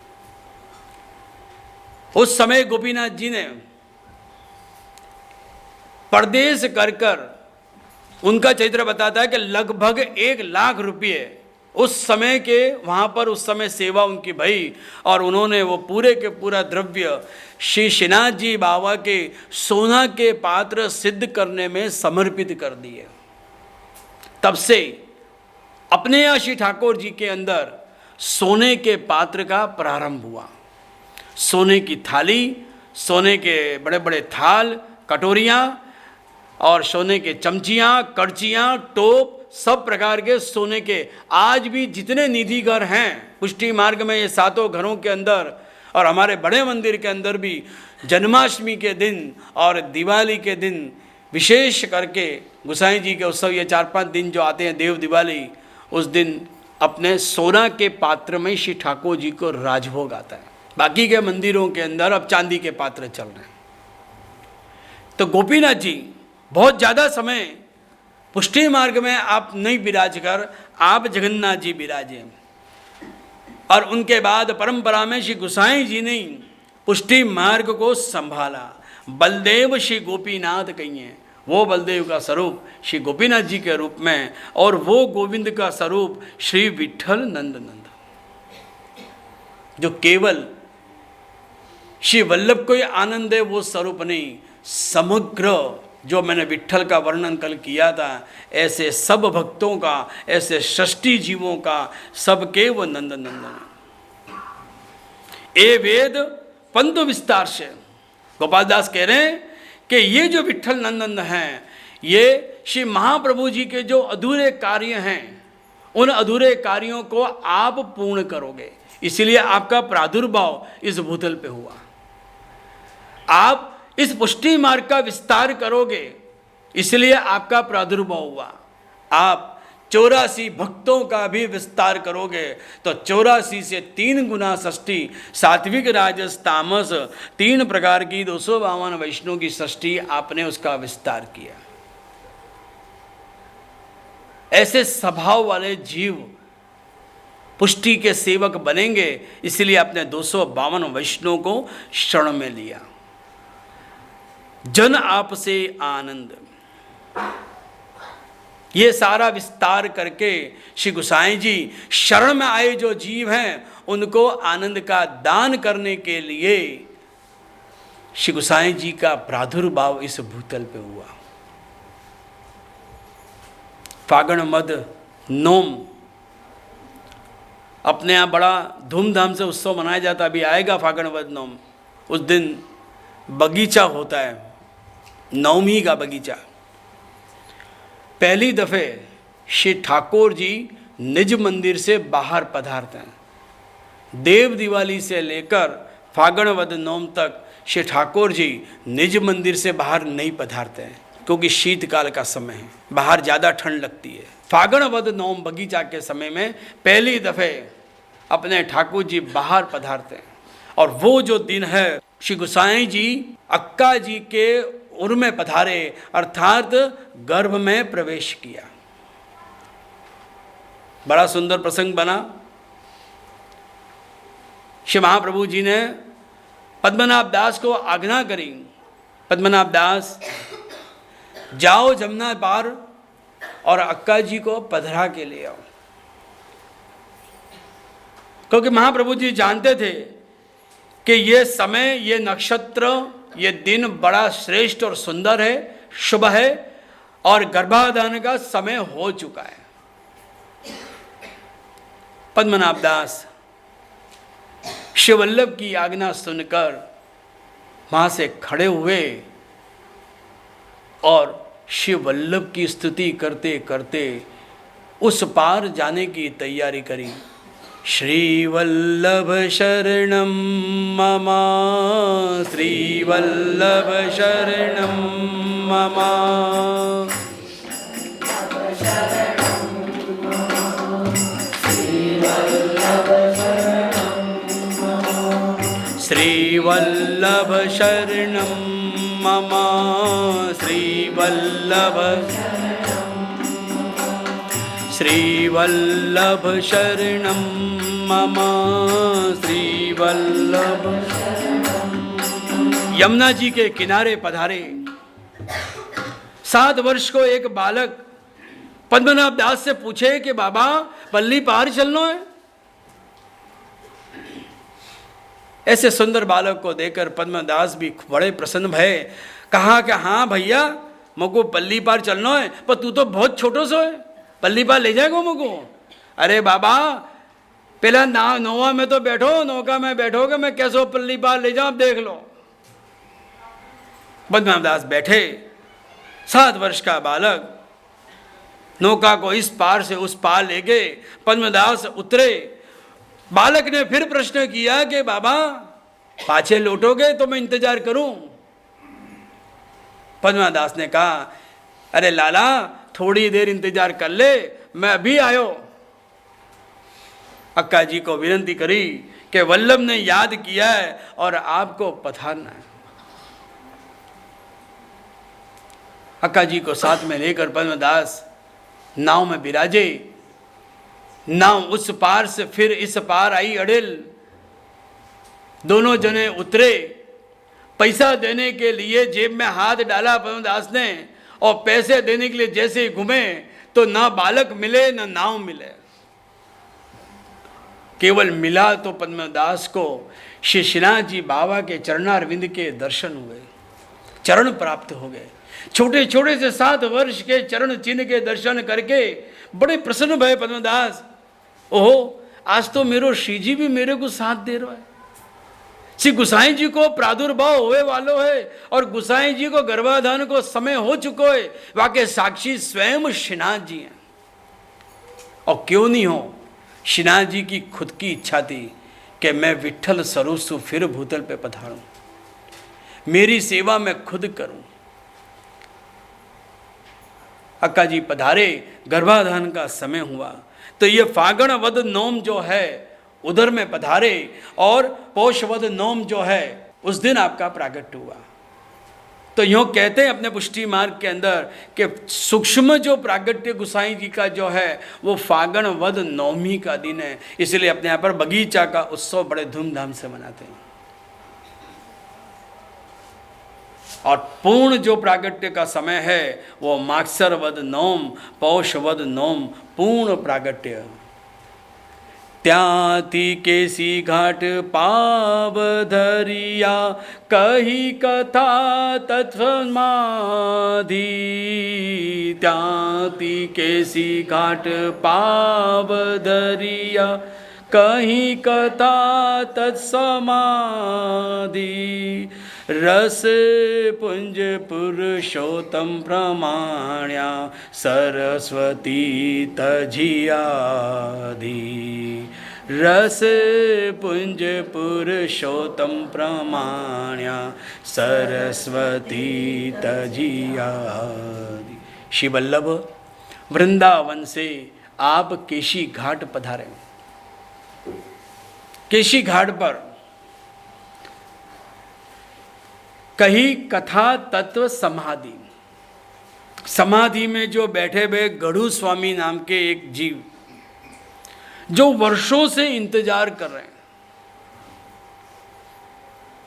उस समय गोपीनाथ जी ने परदेश कर कर, उनका चरित्र बताता है कि लगभग 1 लाख रुपये उस समय के वहाँ पर उस समय सेवा उनकी भई, और उन्होंने वो पूरे के पूरा द्रव्य श्री श्रीनाथ जी बाबा के सोना के पात्र सिद्ध करने में समर्पित कर दिए। तब से अपने यहाँ श्री ठाकुर जी के अंदर सोने के पात्र का प्रारंभ हुआ। सोने की थाली, सोने के बड़े बड़े थाल, कटोरियाँ, और सोने के चमचियाँ, करचियाँ, टोप, सब प्रकार के सोने के आज भी जितने निधि घर हैं पुष्टि मार्ग में, ये 7 घरों के अंदर और हमारे बड़े मंदिर के अंदर भी जन्माष्टमी के दिन और दिवाली के दिन विशेष करके गोसाई जी के उत्सव, ये 4-5 दिन जो आते हैं, देव दिवाली, उस दिन अपने सोना के पात्र में श्री ठाकुर जी को राजभोग आता है। बाकी के मंदिरों के अंदर अब चांदी के पात्र चल रहे हैं। तो गोपीनाथ जी बहुत ज़्यादा समय पुष्टि मार्ग में आप नहीं विराज कर, आप जगन्नाथ जी विराजे। और उनके बाद परंपरा में श्री गोसाई जी ने पुष्टि मार्ग को संभाला। बलदेव श्री गोपीनाथ कहिए, वो बलदेव का स्वरूप श्री गोपीनाथ जी के रूप में, और वो गोविंद का स्वरूप श्री विठल नंद नंद, जो केवल श्री वल्लभ को ही आनंद है वो स्वरूप नहीं, समग्र जो मैंने विठल का वर्णन कल किया था, ऐसे सब भक्तों का, ऐसे सृष्टि जीवों का, सबके वो नंद नंदन। ए वेद पंथ विस्तार से, गोपाल दास कह रहे हैं कि ये जो विठल नंदन हैं, ये श्री महाप्रभु जी के जो अधूरे कार्य हैं, उन अधूरे कार्यों को आप पूर्ण करोगे, इसलिए आपका प्रादुर्भाव इस भूतल पे हुआ। आप इस पुष्टि मार्ग का विस्तार करोगे, इसलिए आपका प्रादुर्भाव हुआ। आप 84 भक्तों का भी विस्तार करोगे तो 84 से 3 गुना सृष्टि, सात्विक राजस तामस 3 प्रकार की 252 वैष्णव की सृष्टि आपने उसका विस्तार किया। ऐसे स्वभाव वाले जीव पुष्टि के सेवक बनेंगे, इसलिए आपने 252 वैष्णव को शरण में लिया। जन आपसे आनंद, ये सारा विस्तार करके श्री गोसाई जी शरण में आए जो जीव हैं उनको आनंद का दान करने के लिए श्री गोसाई जी का प्रादुर्भाव इस भूतल पे हुआ। फागण मद नोम अपने यहाँ बड़ा धूमधाम से उत्सव मनाया जाता, अभी आएगा फागण वद नोम। उस दिन बगीचा होता है, नवमी का बगीचा। पहली दफ़े श्री ठाकुर जी निज मंदिर से बाहर पधारते हैं। देव दिवाली से लेकर फागण वद नोम तक श्री ठाकुर जी निज मंदिर से बाहर नहीं पधारते हैं, क्योंकि शीतकाल का समय है, बाहर ज़्यादा ठंड लगती है। फागण वद नोम बगीचा के समय में पहली दफ़े अपने ठाकुर जी बाहर पधारते हैं। और वो जो दिन है श्री गोसाई जी अक्का जी के उर में पधारे, अर्थात गर्भ में प्रवेश किया। बड़ा सुंदर प्रसंग बना। श्री महाप्रभु जी ने पद्मनाभ दास को आज्ञा करी, पद्मनाभ दास जाओ जमुना पार और अक्का जी को पधरा के ले आओ, क्योंकि महाप्रभु जी जानते थे कि ये समय, ये नक्षत्र, ये दिन बड़ा श्रेष्ठ और सुंदर है, शुभ है और गर्भाधान का समय हो चुका है। पद्मनाभ दास शिवल्लभ की आज्ञा सुनकर वहां से खड़े हुए और शिवल्लभ की स्तुति करते करते उस पार जाने की तैयारी करी। श्रीवल्लभ शरणं मम, श्रीवल्लभ शरणं मम, श्रीवल्लभ शरणं मम, श्रीवल्लभ श्रीवल्लभ शरणं मम, श्रीवल्लभ। यमुना जी के किनारे पधारे। 7 वर्ष को एक बालक पद्मनाभ दास से पूछे कि बाबा पल्ली पार चलना है। ऐसे सुंदर बालक को देखकर पद्मदास भी बड़े प्रसन्न भये। कहा कि हाँ भैया मुझको पल्ली पार चलना है, पर तू तो बहुत छोटो सो है, पल्ली पार ले जाएगा मुझको। अरे बाबा पहला नौवा में तो बैठो, नौका में बैठोगे, मैं कैसे पल्ली पार ले जाऊं, देख लो। पद्मनाभ दास बैठे। 7 वर्ष का बालक नौका को इस पार से उस पार ले गए। पद्मदास उतरे। बालक ने फिर प्रश्न किया कि बाबा पाछे लौटोगे तो मैं इंतजार करूं। पद्मनादास ने कहा अरे लाला थोड़ी देर इंतजार कर ले, मैं अभी आयो। अक्का जी को विनती करी कि वल्लभ ने याद किया है और आपको पधारना है। अक्का जी को साथ में लेकर पद्मदास नाव में बिराजे। नाव उस पार से फिर इस पार आई अड़ेल। दोनों जने उतरे। पैसा देने के लिए जेब में हाथ डाला पद्मदास ने, और पैसे देने के लिए जैसे ही घूमे तो ना बालक मिले ना नाव मिले। केवल मिला तो पद्मदास को श्री श्रीनाथ जी बाबा के चरणारविंद के दर्शन हुए, चरण प्राप्त हो गए। छोटे छोटे से 7 वर्ष के चरण चिन्ह के दर्शन करके बड़े प्रसन्न भये पद्मदास। ओहो आज तो मेरो श्री जी भी मेरे को साथ दे रहा है। श्री गोसाई जी को प्रादुर्भाव होए वालो है और गोसाई जी को गर्भाधान को समय हो चुको है। वाके साक्षी स्वयं श्रीनाथ जी हैं। और क्यों नहीं हो, श्रीनाथ जी की खुद की इच्छा थी कि मैं विठ्ठल स्वरूप फिर भूतल पे पधारूं, मेरी सेवा मैं खुद करूं। अक्का जी पधारे, गर्भाधान का समय हुआ तो ये फागण वद नोम जो है उधर में पधारे और पौष वद नोम जो है उस दिन आपका प्रागट्य हुआ। तो यूँ कहते हैं अपने पुष्टि मार्ग के अंदर कि सूक्ष्म जो प्रागट्य गोसाई जी का जो है वो फागण वद नवमी का दिन है। इसलिए अपने यहाँ पर बगीचा का उत्सव बड़े धूमधाम से मनाते हैं। और पूर्ण जो प्रागट्य का समय है वो मागसर वद नौम, पौष वद नौम, पूर्ण प्रागट्य। त्याति केसी घाट पाव धरिया, कही कथा तत्समाधि। त्याति केसी घाट पाव धरिया, कहीं कथा तत्समाधि। रस पुंज पुरुषोत्तम प्रमाण्या, सरस्वती तजियाधि। रस पुंज पुरुषोत्तम प्रमाण्या, सरस्वती तजियाधि। श्री वल्लभ वृंदावन से आप केशी घाट पधारे। केशी घाट पर कही कथा तत्व समाधि। समाधि में जो बैठे हुए गढ़ू स्वामी नाम के एक जीव, जो वर्षों से इंतजार कर रहे हैं,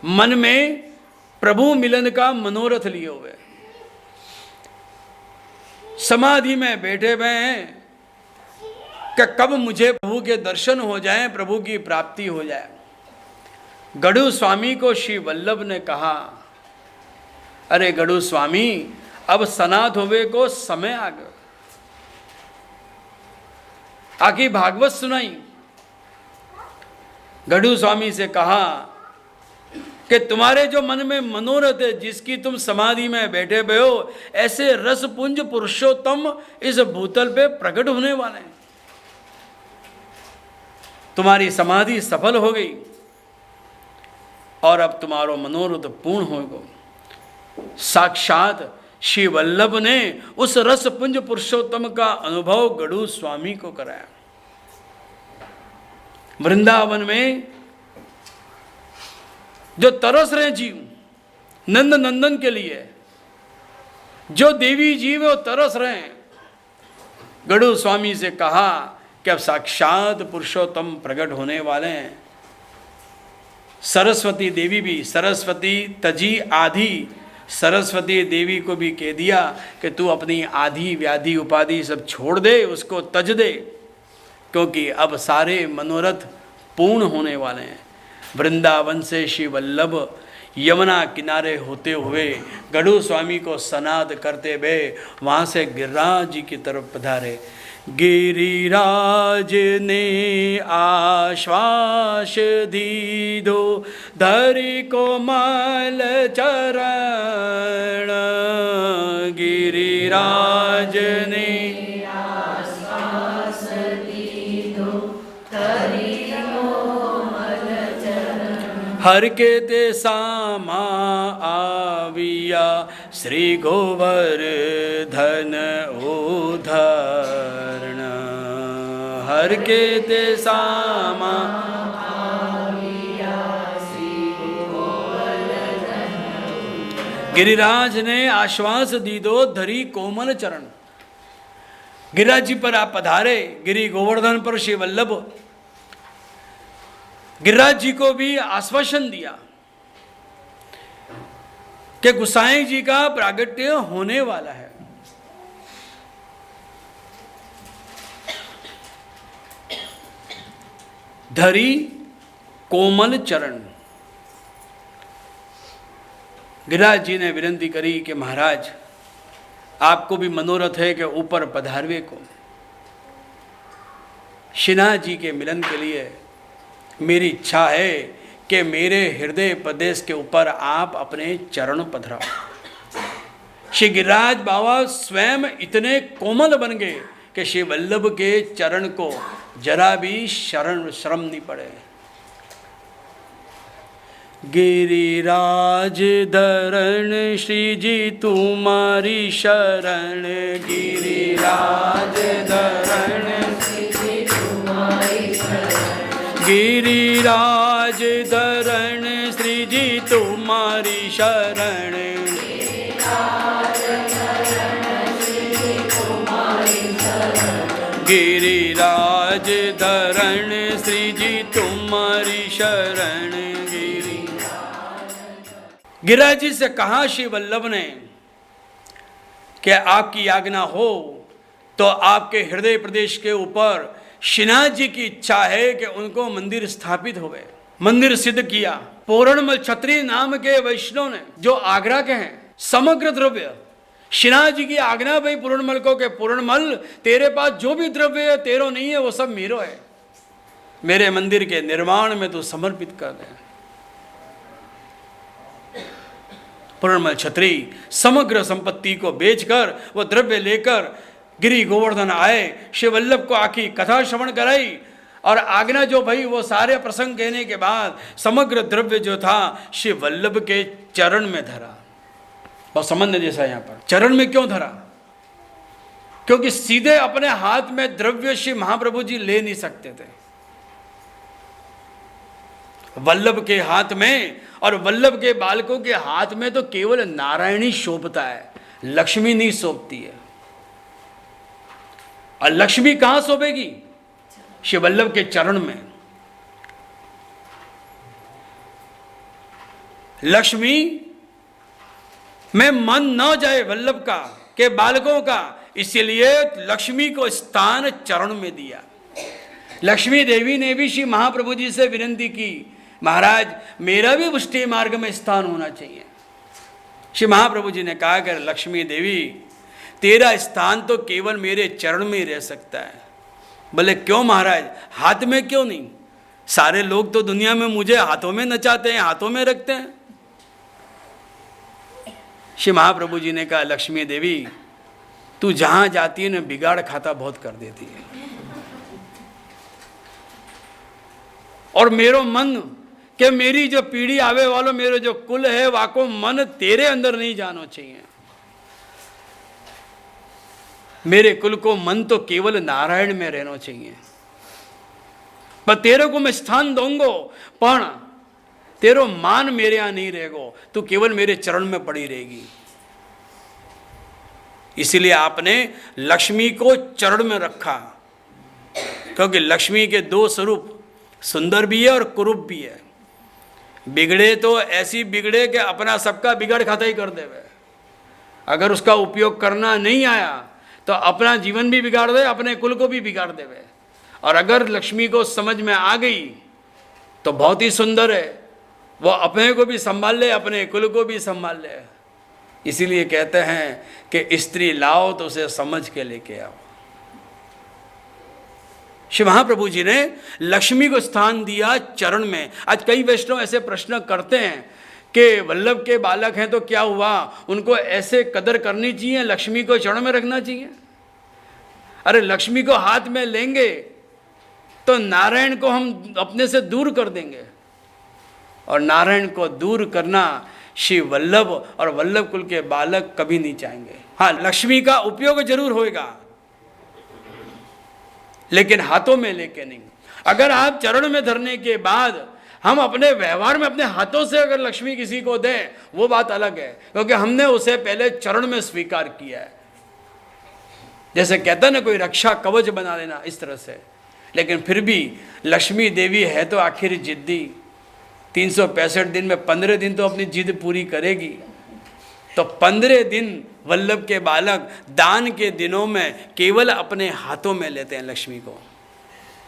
मन में प्रभु मिलन का मनोरथ लिए हुए, समाधि में बैठे हुए हैं कि कब मुझे प्रभु के दर्शन हो जाएं, प्रभु की प्राप्ति हो जाए। गढ़ू स्वामी को श्री वल्लभ ने कहा, अरे गढ़ू स्वामी, अब सनात होवे को समय आ गया, आखिर भागवत सुनाई। गढ़ू स्वामी से कहा कि तुम्हारे जो मन में मनोरथ है, जिसकी तुम समाधि में बैठे हुए हो, ऐसे रसपुंज पुरुषोत्तम इस भूतल पे प्रकट होने वाले हैं। तुम्हारी समाधि सफल हो गई और अब तुम्हारो मनोरथ पूर्ण होगा। साक्षात श्री वल्लभ ने उस रसपुंज पुरुषोत्तम का अनुभव गढ़ू स्वामी को कराया। वृंदावन में जो तरस रहे जीव नंद नंदन के लिए, जो देवी जीव वो तरस रहे हैं, गढ़ू स्वामी से कहा कि अब साक्षात पुरुषोत्तम प्रकट होने वाले हैं। सरस्वती देवी भी, सरस्वती तजी आधी, सरस्वती देवी को भी कह दिया कि तू अपनी आधी व्याधि उपाधि सब छोड़ दे, उसको तज दे, क्योंकि अब सारे मनोरथ पूर्ण होने वाले हैं। वृंदावन से श्री वल्लभ यमुना किनारे होते हुए गढ़ू स्वामी को सनाद करते हुए वहाँ से गिरिराज जी की तरफ पधारे। गिरिराज ने आश्वास दीदो, धरि कोमल चरण। गिरिराज ने आश्वास दीदो, धरि कोमल चरण। हर के ते सामा आविया, श्री गोवर्धन उद्धरण। हर के ते सामा आविया, श्री गोवर्धन। गिरिराज ने आश्वास दीदो, धरी कोमल चरण। गिरिराज जी पर आप पधारे, गिरि गोवर्धन पर श्री वल्लभ गिरिराज जी को भी आश्वासन दिया कि गुसाई जी का प्रागट्य होने वाला है। धरी कोमल चरण। गिरिराज जी ने विनती करी कि महाराज, आपको भी मनोरथ है कि ऊपर पधारवे को। श्रीनाथ जी के मिलन के लिए मेरी इच्छा है कि मेरे हृदय प्रदेश के ऊपर आप अपने चरण पधराओ। श्री गिरिराज बाबा स्वयं इतने कोमल बन गए कि श्री वल्लभ के चरण को जरा भी श्रम नहीं पड़े। गिरिराज धरण श्री जी तुम्हारी शरण। गिरिराज धरण श्री जी तुम्हारी शरण। गिरिराज धरण श्री जी तुम्हारी शरण। गिरिराज धरण श्री जी तुम्हारी शरण। गिरिराज जी से कहा श्री वल्लभ ने कि आपकी आज्ञा हो तो आपके हृदय प्रदेश के ऊपर श्रीनाथ जी की इच्छा है कि उनको मंदिर स्थापित हो गए। मंदिर सिद्ध किया। पूर्णमल छत्री नाम के वैष्णव ने, जो आगरा के हैं, समग्र द्रव्य श्रीनाथ जी की आज्ञा भाई पूर्णमल को के पूर्णमल तेरे पास जो भी द्रव्य है तेरो नहीं है, वो सब मेरो है, मेरे मंदिर के निर्माण में तू समर्पित कर दे। पूर्णमल छत्री समग्र संपत्ति को बेचकर वो द्रव्य लेकर गिरी गोवर्धन आए, श्री वल्लभ को आखी कथा श्रवण कराई और आज्ञा जो भाई वो सारे प्रसंग कहने के बाद समग्र द्रव्य जो था श्री वल्लभ के चरण में धरा। और संबंध जैसा यहाँ पर चरण में क्यों धरा? क्योंकि सीधे अपने हाथ में द्रव्य श्री महाप्रभु जी ले नहीं सकते थे। वल्लभ के हाथ में और वल्लभ के बालकों के हाथ में तो केवल नारायण ही शोभता है, लक्ष्मी नहीं शोभती है। और लक्ष्मी कहां शोभेगी? श्री वल्लभ के चरण में। लक्ष्मी में मन न जाए वल्लभ का के बालकों का, इसलिए लक्ष्मी को स्थान चरण में दिया। लक्ष्मी देवी ने भी श्री महाप्रभु जी से विनती की, महाराज मेरा भी पुष्टि मार्ग में स्थान होना चाहिए। श्री महाप्रभु जी ने कहा कि लक्ष्मी देवी तेरा स्थान तो केवल मेरे चरण में ही रह सकता है। बोले क्यों महाराज, हाथ में क्यों नहीं? सारे लोग तो दुनिया में मुझे हाथों में नचाते हैं, हाथों में रखते हैं। श्री महाप्रभु जी ने कहा लक्ष्मी देवी तू जहां जाती है ना बिगाड़ खाता बहुत कर देती है, और मेरो मन कि मेरी जो पीढ़ी आवे वालों, मेरे जो कुल है वाको मन तेरे अंदर नहीं जाना चाहिए। मेरे कुल को मन तो केवल नारायण में रहना चाहिए। पर तेरे को मैं स्थान दूंगो, पण तेरो मान मेरे यहां नहीं रहेगो, तू केवल मेरे चरण में पड़ी रहेगी। इसीलिए आपने लक्ष्मी को चरण में रखा, क्योंकि लक्ष्मी के दो स्वरूप सुंदर भी है और कुरूप भी है। बिगड़े तो ऐसी बिगड़े कि अपना सबका बिगड़ खाता ही कर देवे। अगर उसका उपयोग करना नहीं आया तो अपना जीवन भी बिगाड़ दे, अपने कुल को भी बिगाड़ देवे। और अगर लक्ष्मी को समझ में आ गई तो बहुत ही सुंदर है, वो अपने को भी संभाल ले, अपने कुल को भी संभाल ले। इसीलिए कहते हैं कि स्त्री लाओ तो उसे समझ के लेके आओ। श्री महाप्रभु जी ने लक्ष्मी को स्थान दिया चरण में। आज कई वैष्णव ऐसे प्रश्न करते हैं कि वल्लभ के बालक हैं तो क्या हुआ, उनको ऐसे कदर करनी चाहिए, लक्ष्मी को चरण में रखना चाहिए। अरे लक्ष्मी को हाथ में लेंगे तो नारायण को हम अपने से दूर कर देंगे, और नारायण को दूर करना श्री वल्लभ और वल्लभ कुल के बालक कभी नहीं चाहेंगे। हाँ, लक्ष्मी का उपयोग जरूर होएगा, लेकिन हाथों में लेके नहीं। अगर आप चरण में धरने के बाद हम अपने व्यवहार में अपने हाथों से अगर लक्ष्मी किसी को दें, वो बात अलग है, क्योंकि हमने उसे पहले चरण में स्वीकार किया है। जैसे कहता है ना कोई रक्षा कवच बना लेना, इस तरह से। लेकिन फिर भी लक्ष्मी देवी है तो आखिर जिद्दी, 365 दिन में 15 दिन तो अपनी जिद पूरी करेगी। तो 15 दिन वल्लभ के बालक दान के दिनों में केवल अपने हाथों में लेते हैं लक्ष्मी को,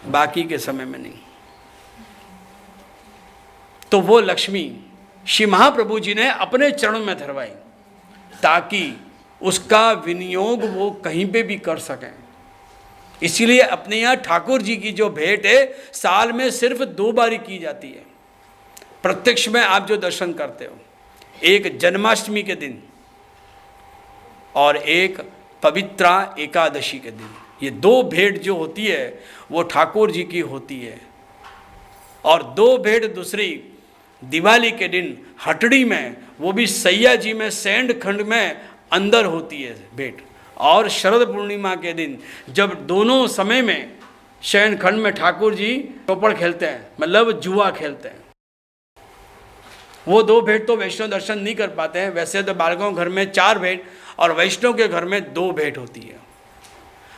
बाकी के समय में नहीं। तो वो लक्ष्मी श्री महाप्रभु जी ने अपने चरणों में धरवाई, ताकि उसका विनियोग वो कहीं पे भी कर सकें। इसीलिए अपने यहाँ ठाकुर जी की जो भेंट है साल में सिर्फ 2 बार की जाती है। प्रत्यक्ष में आप जो दर्शन करते हो, एक जन्माष्टमी के दिन और एक पवित्रा एकादशी के दिन, ये 2 भेंट जो होती है वो ठाकुर जी की होती है। और 2 भेंट दूसरी दिवाली के दिन हटड़ी में, वो भी सैया जी में सैंड खंड में अंदर होती है भेंट। और शरद पूर्णिमा के दिन जब दोनों समय में शयन खंड में ठाकुर जी चौपड़ खेलते हैं, मतलब जुआ खेलते हैं। वो 2 भेंट तो वैष्णव दर्शन नहीं कर पाते हैं। वैसे तो बालकों घर में 4 भेंट और वैष्णव के घर में 2 भेंट होती है।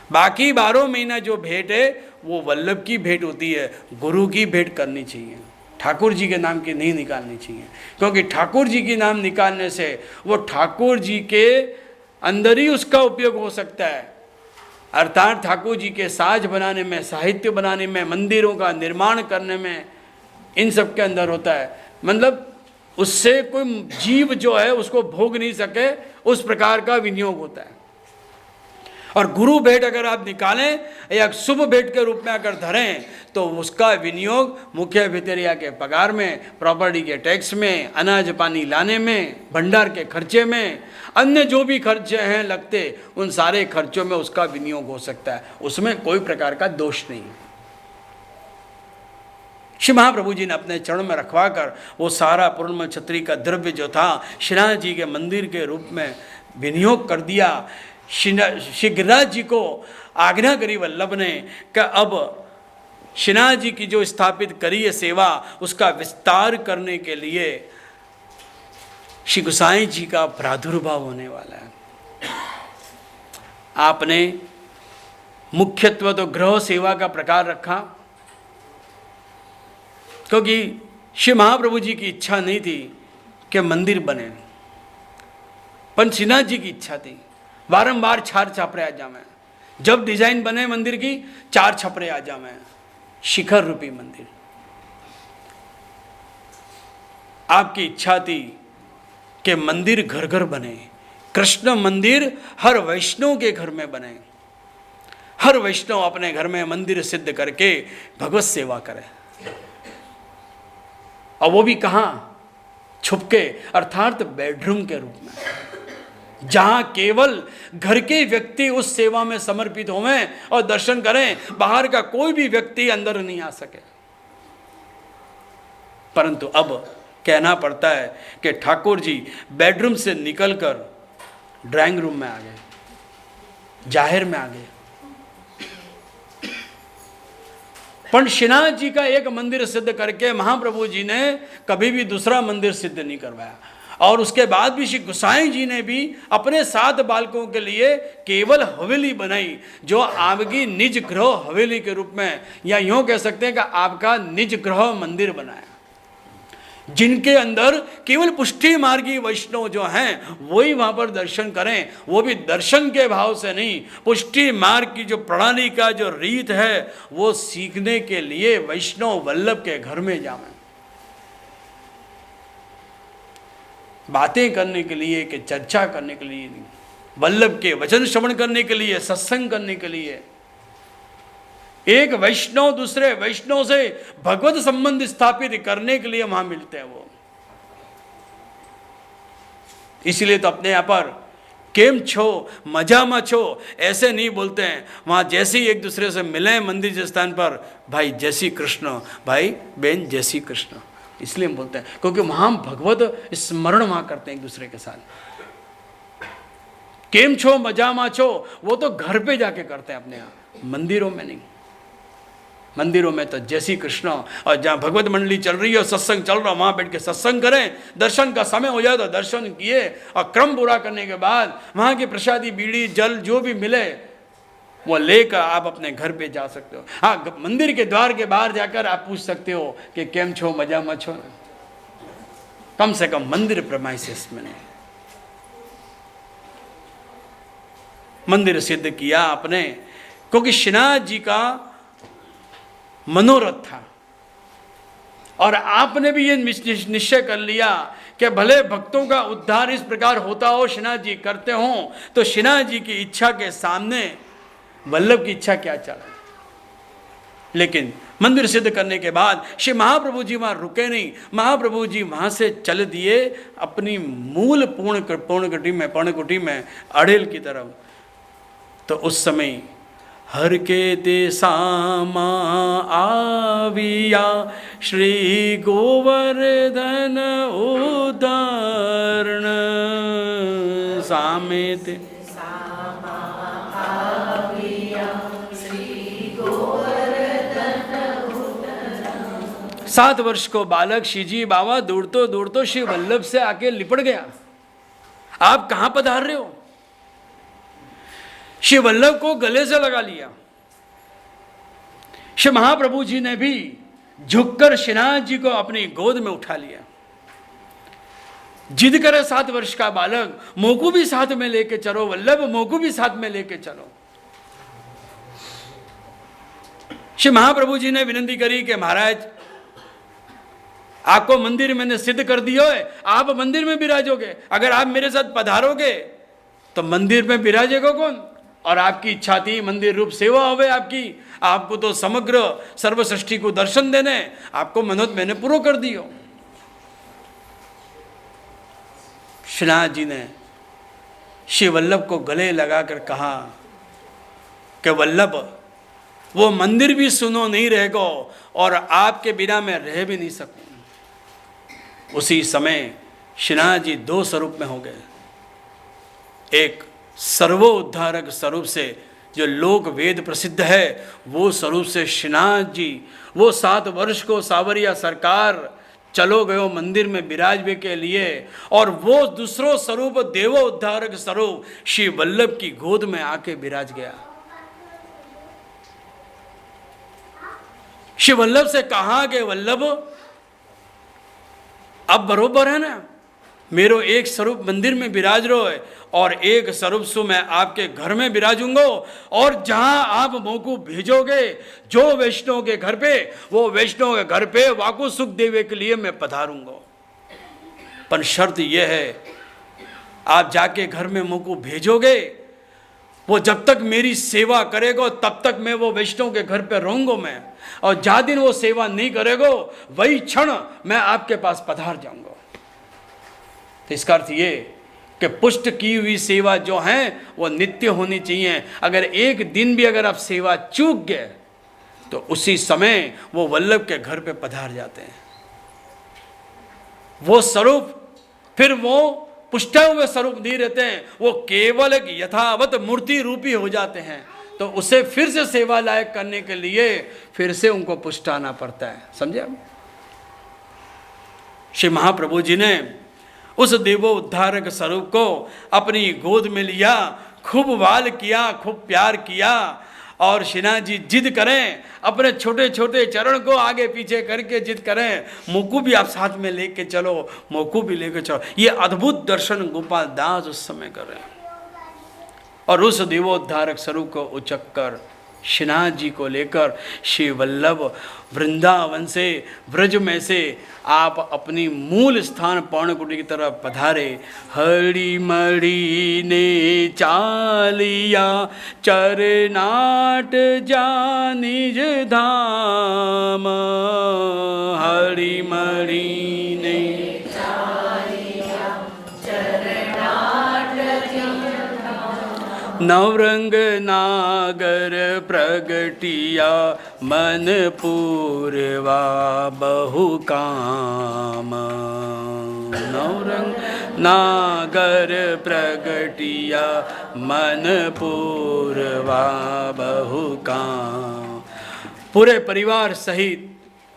बाकी 12 महीना जो भेंट है वो वल्लभ की भेंट होती है, गुरु की भेंट करनी चाहिए। ठाकुर जी के नाम की नहीं निकालनी चाहिए, क्योंकि ठाकुर जी की नाम निकालने से वो ठाकुर जी के अंदर ही उसका उपयोग हो सकता है। अर्थात ठाकुर जी के साज बनाने में, साहित्य बनाने में, मंदिरों का निर्माण करने में, इन सब के अंदर होता है। मतलब उससे कोई जीव जो है उसको भोग नहीं सके, उस प्रकार का विनियोग होता है। और गुरु भेंट अगर आप निकालें या शुभ भेंट के रूप में अगर धरें तो उसका विनियोग मुख्य भितरिया के पगार में, प्रॉपर्टी के टैक्स में, अनाज पानी लाने में, भंडार के खर्चे में, अन्य जो भी खर्चे हैं लगते, उन सारे खर्चों में उसका विनियोग हो सकता है। उसमें कोई प्रकार का दोष नहीं। श्री महाप्रभु जी ने अपने चरण में रखवा कर वो सारा पूर्ण छत्री का द्रव्य जो था श्रीनाथ जी के मंदिर के रूप में विनियोग कर दिया। श्री गिरिराज जी को आज्ञा करी वल्लभ ने कि अब श्रीनाथ जी की जो स्थापित करी है सेवा, उसका विस्तार करने के लिए श्री गोसाई जी का प्रादुर्भाव होने वाला है। आपने मुख्यत्व तो गृह सेवा का प्रकार रखा, क्योंकि श्री महाप्रभु जी की इच्छा नहीं थी कि मंदिर बने, पर श्रीनाथ जी की इच्छा थी। बारंबार 4 छपरे आ जावे, जब डिजाइन बने मंदिर की 4 छपरे आ जावे, शिखर रूपी मंदिर। आपकी इच्छा थी कि मंदिर घर घर बने, कृष्ण मंदिर हर वैष्णव के घर में बने, हर वैष्णव अपने घर में मंदिर सिद्ध करके भगवत सेवा करे। और वो भी कहाँ? छुपके, अर्थात बेडरूम के रूप में, जहां केवल घर के व्यक्ति उस सेवा में समर्पित होवें और दर्शन करें, बाहर का कोई भी व्यक्ति अंदर नहीं आ सके। परंतु अब कहना पड़ता है कि ठाकुर जी बेडरूम से निकलकर ड्राइंग रूम में आ गए, जाहिर में आ गए। पर श्रीनाथ जी का एक मंदिर सिद्ध करके महाप्रभु जी ने कभी भी दूसरा मंदिर सिद्ध नहीं करवाया। और उसके बाद भी श्री गोसाई जी ने भी अपने 7 बालकों के लिए केवल हवेली बनाई, जो आपकी निज गृह हवेली के रूप में, या यूं कह सकते हैं कि आपका निज गृह मंदिर बनाया, जिनके अंदर केवल पुष्टि मार्गी वैष्णव जो हैं वही वहां पर दर्शन करें, वो भी दर्शन के भाव से नहीं, पुष्टि मार्ग की जो प्रणाली का जो रीत है वो सीखने के लिए वैष्णव वल्लभ के घर में जावें, बातें करने के लिए, कि चर्चा करने के लिए नहीं, वल्लभ के वचन श्रवण करने के लिए, सत्संग करने के लिए। एक वैष्णव दूसरे वैष्णव से भगवत संबंध स्थापित करने के लिए वहां मिलते हैं वो। इसलिए तो अपने यहाँ पर केम छो, मजा में छो ऐसे नहीं बोलते हैं। वहां जैसे ही एक दूसरे से मिले मंदिर के स्थान पर, भाई जय श्री कृष्ण, भाई बहन जय श्री कृष्ण, इसलिए हम बोलते हैं, क्योंकि वहां हम भगवत स्मरण वहां करते हैं एक दूसरे के साथ। केम छो, मजा में छो, वो तो घर पे जाके करते हैं अपने यहाँ, मंदिरों में नहीं। मंदिरों में तो जय श्री कृष्ण, और जहाँ भगवत मंडली चल रही है, सत्संग चल रहा, वहाँ बैठ के सत्संग करें, दर्शन का समय हो जाए तो दर्शन किए, और क्रम पूरा करने के बाद वहाँ की प्रसादी, बीड़ी, जल जो भी मिले वो लेकर आप अपने घर पे जा सकते हो। हाँ, मंदिर के द्वार के बाहर जाकर आप पूछ सकते हो कि केम छो, मजा में छो, कम से कम मंदिर प्रमाइसिस में नहीं। मंदिर सिद्ध किया आपने, क्योंकि श्रीनाथ जी का मनोरथ था, और आपने भी ये निश्चय कर लिया कि भले भक्तों का उद्धार इस प्रकार होता हो, श्रीनाथ जी करते हो, तो श्रीनाथ जी की इच्छा के सामने वल्लभ की इच्छा क्या चला। लेकिन मंदिर सिद्ध करने के बाद श्री महाप्रभु जी वहां रुके नहीं, महाप्रभु जी वहां से चल दिए अपनी मूल पर्णकुटी में अड़ेल की तरफ। तो उस समय हर के ते सामा आविया श्री गोवर्धन उदाहरण सामेत 7 वर्ष को बालक श्रीजी बाबा दौड़तो श्री वल्लभ से आके लिपट गया। आप कहां पधार रहे हो? श्री वल्लभ को गले से लगा लिया। श्री महाप्रभु जी ने भी झुककर श्रीनाथ जी को अपनी गोद में उठा लिया। जिद करे 7 वर्ष का बालक, मोकू भी साथ में लेके चलो वल्लभ, मोकू भी साथ में लेके चलो। श्री महाप्रभु जी ने विनती करी कि महाराज आपको मंदिर मैंने सिद्ध कर दिया है, आप मंदिर में विराजोगे, अगर आप मेरे साथ पधारोगे तो मंदिर में विराजेगा कौन? और आपकी इच्छा थी मंदिर रूप सेवा होवे आपकी, आपको तो समग्र सर्वसृष्टि को दर्शन देने, आपको मनोत मैंने पूरा कर दियो। श्रीनाथ जी ने श्री वल्लभ को गले लगाकर कहा कि वल्लभ, वो मंदिर भी सुनो नहीं रहेगा और आपके बिना मैं रह भी नहीं सकूं। उसी समय श्रीनाथ जी 2 स्वरूप में हो गए। एक सर्वोद्धारक स्वरूप से जो लोक वेद प्रसिद्ध है, वो स्वरूप से श्रीनाथ जी वो 7 वर्ष को सावरिया सरकार चलो गयो मंदिर में विराजने के लिए, और वो दूसरो स्वरूप देवोद्धारक स्वरूप श्री वल्लभ की गोद में आके विराज गया। श्री वल्लभ से कहा कि वल्लभ अब बरोबर है ना, मेरो एक स्वरूप मंदिर में विराज रहो है और एक स्वरूप से मैं आपके घर में विराजूंगा, और जहां आप मोकू भेजोगे जो वैष्णव के घर पे, वो वैष्णव के घर पे वाकु सुख देवे के लिए मैं पधारूंगा। पर शर्त यह है, आप जाके घर में मोकू भेजोगे, वो जब तक मेरी सेवा करेगा तब तक मैं वो वैष्णव के घर पे रहूंगा मैं, और जा दिन वो सेवा नहीं करेगा वही क्षण मैं आपके पास पधार जाऊंगा। तो इसका अर्थ ये कि पुष्ट की हुई सेवा जो है वो नित्य होनी चाहिए। अगर एक दिन भी अगर आप सेवा चूक गए तो उसी समय वो वल्लभ के घर पे पधार जाते हैं। वो स्वरूप फिर वो पुष्टे हुए स्वरूप नहीं रहते हैं, वो केवल एक यथावत मूर्ति रूपी हो जाते हैं। तो उसे फिर से सेवा लायक करने के लिए फिर से उनको पुष्टाना पड़ता है। समझे आप? श्री महाप्रभु जी ने उस देवोद्धारक स्वरूप को अपनी गोद में लिया, खूब वाल किया, खूब प्यार किया, और श्रीनाथ जी जिद करें, अपने छोटे छोटे चरण को आगे पीछे करके जिद करें, मोकू भी आप साथ में लेके चलो, मोकू भी लेके चलो। ये अद्भुत दर्शन गोपाल दास उस समय कर रहे हैं। और उस देवोद्धारक स्वरूप को उचक कर श्रीनाथ जी को लेकर श्री वल्लभ वृंदावन से, ब्रज में से आप अपनी मूल स्थान पर्णकुटी की तरफ पधारे। हरि मणि ने चालिया चरनाट जा निज धाम, हरि मणि ने नवरंग नागर प्रगटिया मन पूर्वा बहु काम, नवरंग नागर प्रगटिया मन पूर्वा बहु काम। पूरे परिवार सहित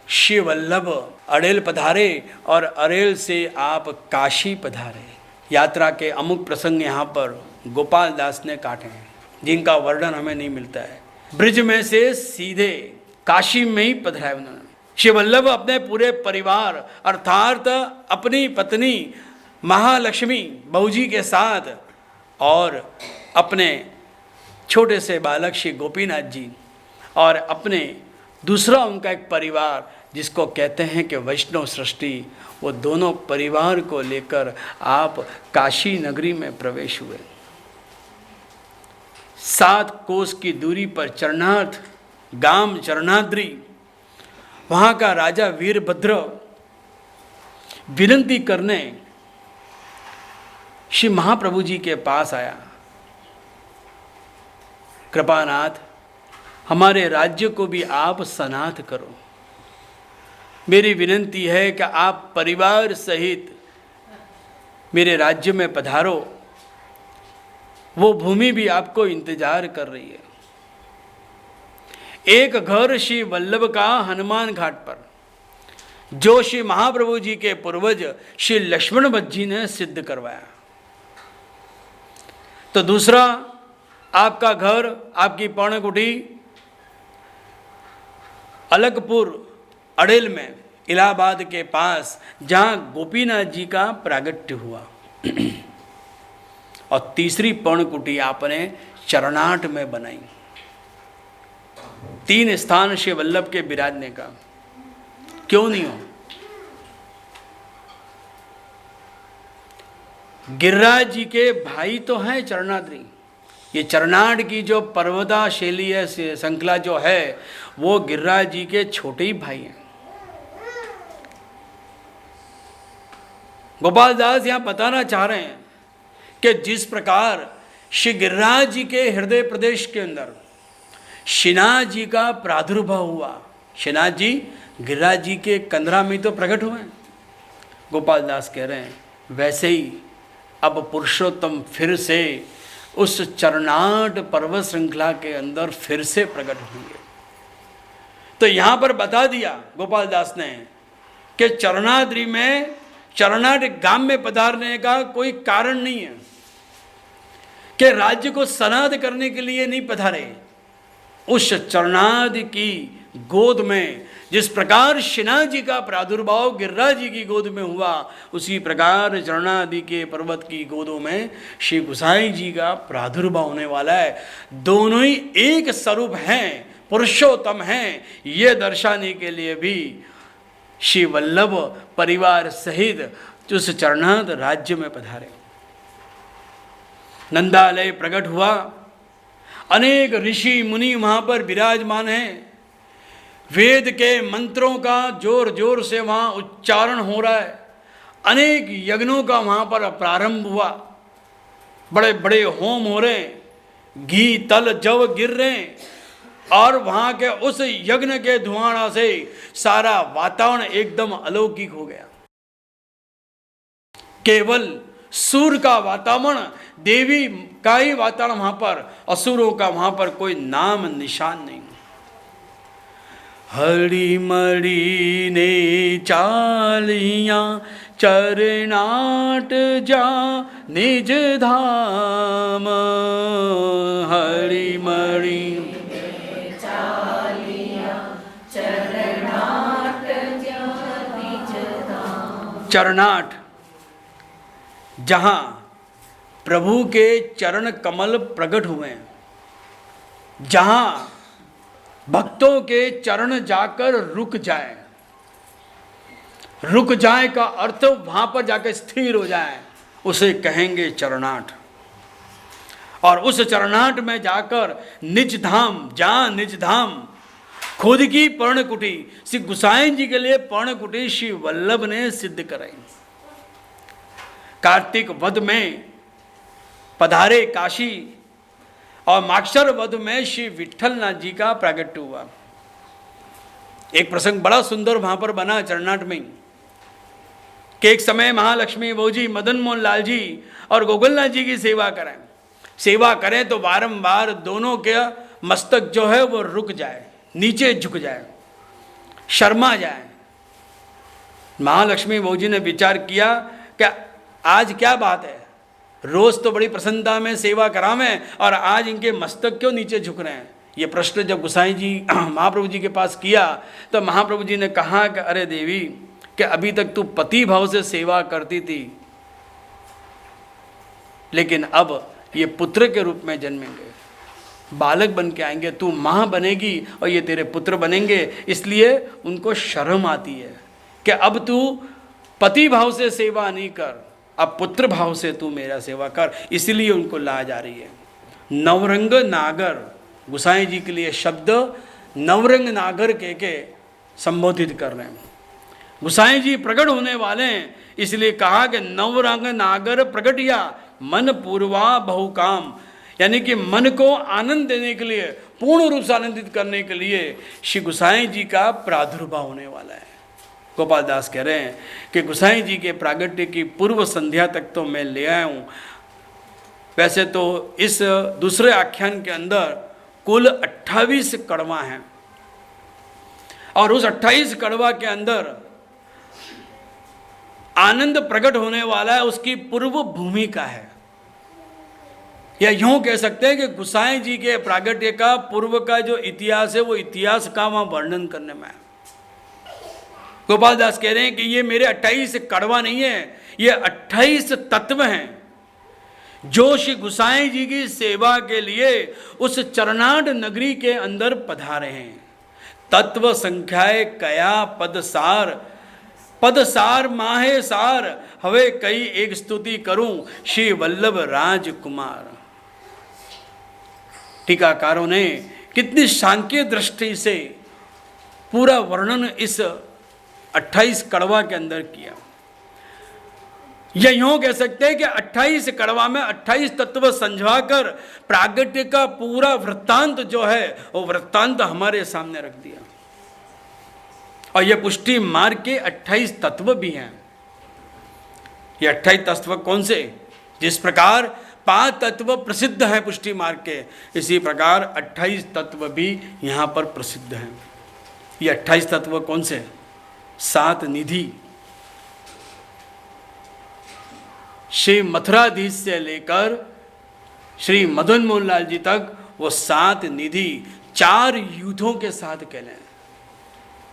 श्री वल्लभ अड़ेल पधारे और अड़ेल से आप काशी पधारे। यात्रा के अमुक प्रसंग यहाँ पर गोपाल दास ने काटे हैं जिनका वर्णन हमें नहीं मिलता है। ब्रिज में से सीधे काशी में ही पधराए उन्होंने। श्री वल्लभ अपने पूरे परिवार अर्थात अपनी पत्नी महालक्ष्मी बहुजी के साथ और अपने छोटे से बालक श्री गोपीनाथ जी और अपने दूसरा उनका एक परिवार जिसको कहते हैं कि वैष्णव सृष्टि, वो दोनों परिवार को लेकर आप काशी नगरी में प्रवेश हुए। 7 कोस की दूरी पर चरणार्थ गाम चरणाद्रि, वहाँ का राजा वीरभद्र विनती करने श्री महाप्रभु जी के पास आया, कृपानाथ हमारे राज्य को भी आप सनाथ करो। मेरी विनती है कि आप परिवार सहित मेरे राज्य में पधारो, वो भूमि भी आपको इंतजार कर रही है। एक घर श्री वल्लभ का हनुमान घाट पर, जो श्री महाप्रभु जी के पूर्वज श्री लक्ष्मण भट्ट जी ने सिद्ध करवाया। तो दूसरा आपका घर, आपकी पर्णकुटी अलगपुर अड़ेल में, इलाहाबाद के पास, जहाँ गोपीनाथ जी का प्रागट्य हुआ। और तीसरी पर्णकुटी आपने चरनाट में बनाई। 3 स्थान श्री वल्लभ के विराजने का, क्यों नहीं हो? गिरिराज जी के भाई तो हैं चरणाद्रि। ये चरनाट की जो पर्वता शैली है, श्रृंखला जो है, वो गिरिराज जी के छोटे ही भाई हैं। गोपाल दास यहां बताना चाह रहे हैं कि जिस प्रकार श्री गिरिराज जी के हृदय प्रदेश के अंदर श्रीनाथ जी का प्रादुर्भाव हुआ, श्रीनाथ जी गिरिराज जी के कंधरा में तो प्रकट हुए हैं। गोपाल दास कह रहे हैं वैसे ही अब पुरुषोत्तम फिर से उस चरनाट पर्वत श्रृंखला के अंदर फिर से प्रकट होंगे। तो यहां पर बता दिया गोपाल दास ने कि चरणाद्रि में, चरनाट गांव में पधारने का कोई कारण नहीं है, कि राज्य को सनाद करने के लिए नहीं पधारे। उस चरणादि की गोद में जिस प्रकार श्रीनाथ जी का प्रादुर्भाव गिरिराज जी की गोद में हुआ, उसी प्रकार चरणादि के पर्वत की गोदों में श्री गुसाई जी का प्रादुर्भाव होने वाला है। दोनों ही एक स्वरूप हैं, पुरुषोत्तम हैं, ये दर्शाने के लिए भी श्री वल्लभ परिवार सहित उस चरणाद राज्य में पधारे। नंदालय प्रकट हुआ, अनेक ऋषि मुनि वहाँ पर विराजमान हैं। वेद के मंत्रों का जोर जोर से वहाँ उच्चारण हो रहा है। अनेक यज्ञों का वहाँ पर प्रारंभ हुआ, बड़े बड़े होम हो रहे हैं, घी तल जव गिर रहे हैं, और वहाँ के उस यज्ञ के धुआं से सारा वातावरण एकदम अलौकिक हो गया। केवल सूर्य का वातावरण, देवी का ही वातावरण वहाँ पर, असुरों का वहाँ पर कोई नाम निशान नहीं। हरि मणि ने चालियाँ चरनाट जा निज धाम, हरि मणि चरनाट, जहाँ प्रभु के चरण कमल प्रकट हुए हैं, जहाँ भक्तों के चरण जाकर रुक जाए, रुक जाए का अर्थ वहाँ पर जाकर स्थिर हो जाए, उसे कहेंगे चरनाट। और उस चरनाट में जाकर निज धाम, जहाँ निज धाम खुद की पर्णकुटी, श्री गुसाई जी के लिए पर्णकुटी श्री वल्लभ ने सिद्ध कराई। कार्तिक वध में पधारे काशी, और माक्षर वध में श्री विठलनाथ जी का प्रागट्य हुआ। एक प्रसंग बड़ा सुंदर वहां पर बना चरनाट में, कि एक समय महालक्ष्मी बहू जी, मदन मोहन लाल जी और गोकुलनाथ जी की सेवा करें। सेवा करें तो बारंबार दोनों के मस्तक जो है वो रुक जाए, नीचे झुक जाए, शर्मा जाए। महालक्ष्मी बहू जी ने विचार किया कि आज क्या बात है, रोज तो बड़ी प्रसन्नता में सेवा करावें और आज इनके मस्तक क्यों नीचे झुक रहे हैं। ये प्रश्न जब गुसाई जी महाप्रभु जी के पास किया तो महाप्रभु जी ने कहा कि अरे देवी, कि अभी तक तू पति भाव से सेवा करती थी, लेकिन अब ये पुत्र के रूप में जन्मेंगे, बालक बन के आएंगे, तू माँ बनेगी और ये तेरे पुत्र बनेंगे। इसलिए उनको शर्म आती है कि अब तू पति भाव से सेवा नहीं कर, अब पुत्र भाव से तू मेरा सेवा कर। इसलिए उनको ला जा रही है। नवरंग नागर, गुसाई जी के लिए शब्द नवरंग नागर के संबोधित कर रहे हैं। गुसाई जी प्रकट होने वाले हैं, इसलिए कहा कि नवरंग नागर प्रकटिया मन पूर्वा बहुकाम, यानी कि मन को आनंद देने के लिए, पूर्ण रूप से आनंदित करने के लिए श्री गुसाई जी का प्रादुर्भाव होने वाला है। गोपाल दास कह रहे हैं कि गुसाई जी के प्रागट्य की पूर्व संध्या तक तो मैं ले आया हूँ। वैसे तो इस दूसरे आख्यान के अंदर कुल 28 कड़वा हैं, और उस 28 कड़वा के अंदर आनंद प्रकट होने वाला है, उसकी पूर्व भूमिका है। या यूं कह सकते हैं कि गुसाई जी के प्रागट्य का पूर्व का जो इतिहास है, वो इतिहास का वहाँ वर्णन करने में है। गोपाल दास कह रहे हैं कि ये मेरे 28 कड़वा नहीं है, ये 28 तत्व हैं जो श्री गुसाई जी की सेवा के लिए उस चरनाट नगरी के अंदर पधारे हैं। तत्व संख्याए कया पद सार माहे सार, हवे कई एक स्तुति करूं श्री वल्लभ राजकुमार। टीकाकारों ने कितनी सांख्य दृष्टि से पूरा वर्णन इस 28 कड़वा के अंदर किया। या यूं कह सकते हैं कि 28 कड़वा में 28 तत्व समझाकर प्रागट्य का पूरा वृत्तांत जो है वो वृत्तांत हमारे सामने रख दिया। और ये पुष्टि मार्ग के 28 तत्व भी हैं। ये 28 तत्व कौन से? जिस प्रकार 5 तत्व प्रसिद्ध हैं पुष्टि मार्ग के, इसी प्रकार 28 तत्व भी यहाँ पर प्रसिद्ध हैं। ये 28 तत्व कौन से? 7 निधि, श्री मथुराधीश से लेकर श्री मदन मोहन लाल जी तक वो 7 निधि 4 युद्धों के साथ कहले हैं।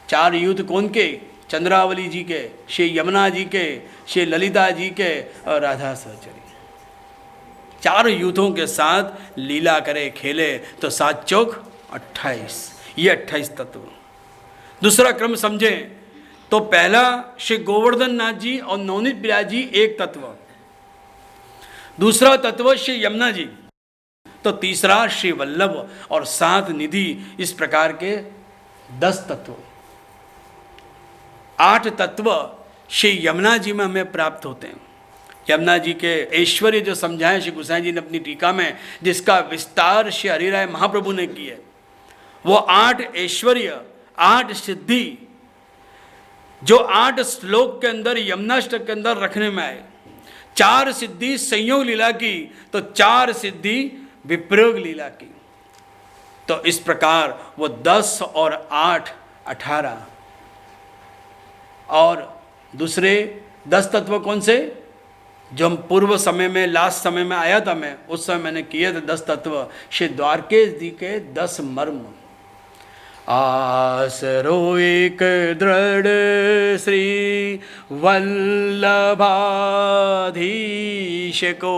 4 युद्ध कौन के? चंद्रावली जी के, श्री यमुना जी के, श्री ललिता जी के और राधा सहचरी। 4 युद्धों के साथ लीला करे खेले तो 7 चौक 28, ये 28 तत्व। दूसरा क्रम समझें तो पहला श्री गोवर्धन नाथ जी और नवनीत बिराज जी एक तत्व, दूसरा तत्व श्री यमुना जी, तो तीसरा श्री वल्लभ और 7 निधि, इस प्रकार के 10 तत्व। 8 तत्व श्री यमुना जी में हमें प्राप्त होते हैं। यमुना जी के ऐश्वर्य जो समझाए श्री गोसाई जी ने अपनी टीका में, जिसका विस्तार श्री हरिराय महाप्रभु ने किया, वो 8 ऐश्वर्य 8 सिद्धि जो 8 श्लोक के अंदर यमुनाष्टक के अंदर रखने में आए। 4 सिद्धि संयोग लीला की तो 4 सिद्धि विप्रयोग लीला की। तो इस प्रकार वो 10 और 8 18। और दूसरे 10 तत्व कौन से? जो हम पूर्व समय में लास्ट समय में आया था, मैं उस समय मैंने किए थे 10 तत्व। श्री द्वारकेश जी के 10 मर्म। आसरो एक दृढ़ श्री वल्लभाधीश को,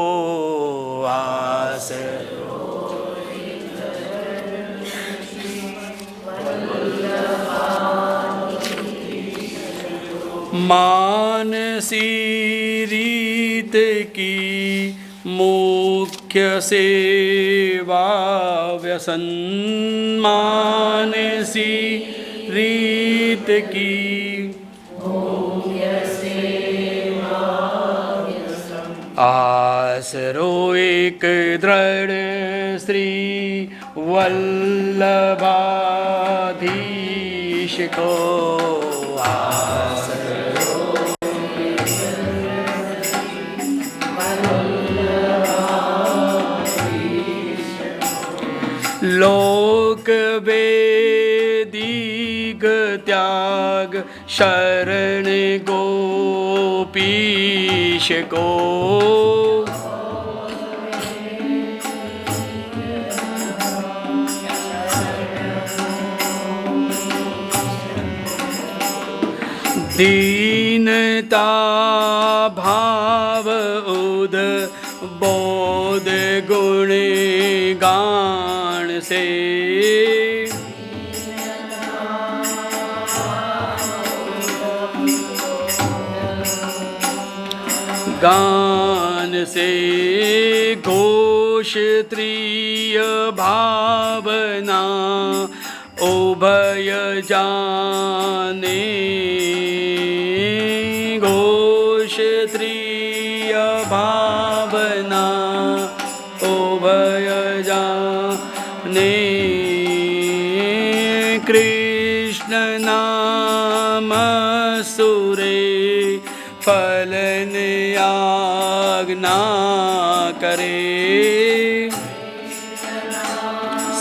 आसरो मानसी रीत की मुख्य सेवा व्यसन, मानसी रीत की मुख्य सेवा व्यसन, आसरो एक दृढ़ श्री वल्लभाधीश को, लोक वेदीग त्याग शरण गोपीश को, दीनता भाव उद बोध गुण गान से, गान से घोष त्रिय भावना उभय जाने, घोष त्रिय भावना उभय जाने, कृष्ण नाम सुरे फलन आज्ञा करे।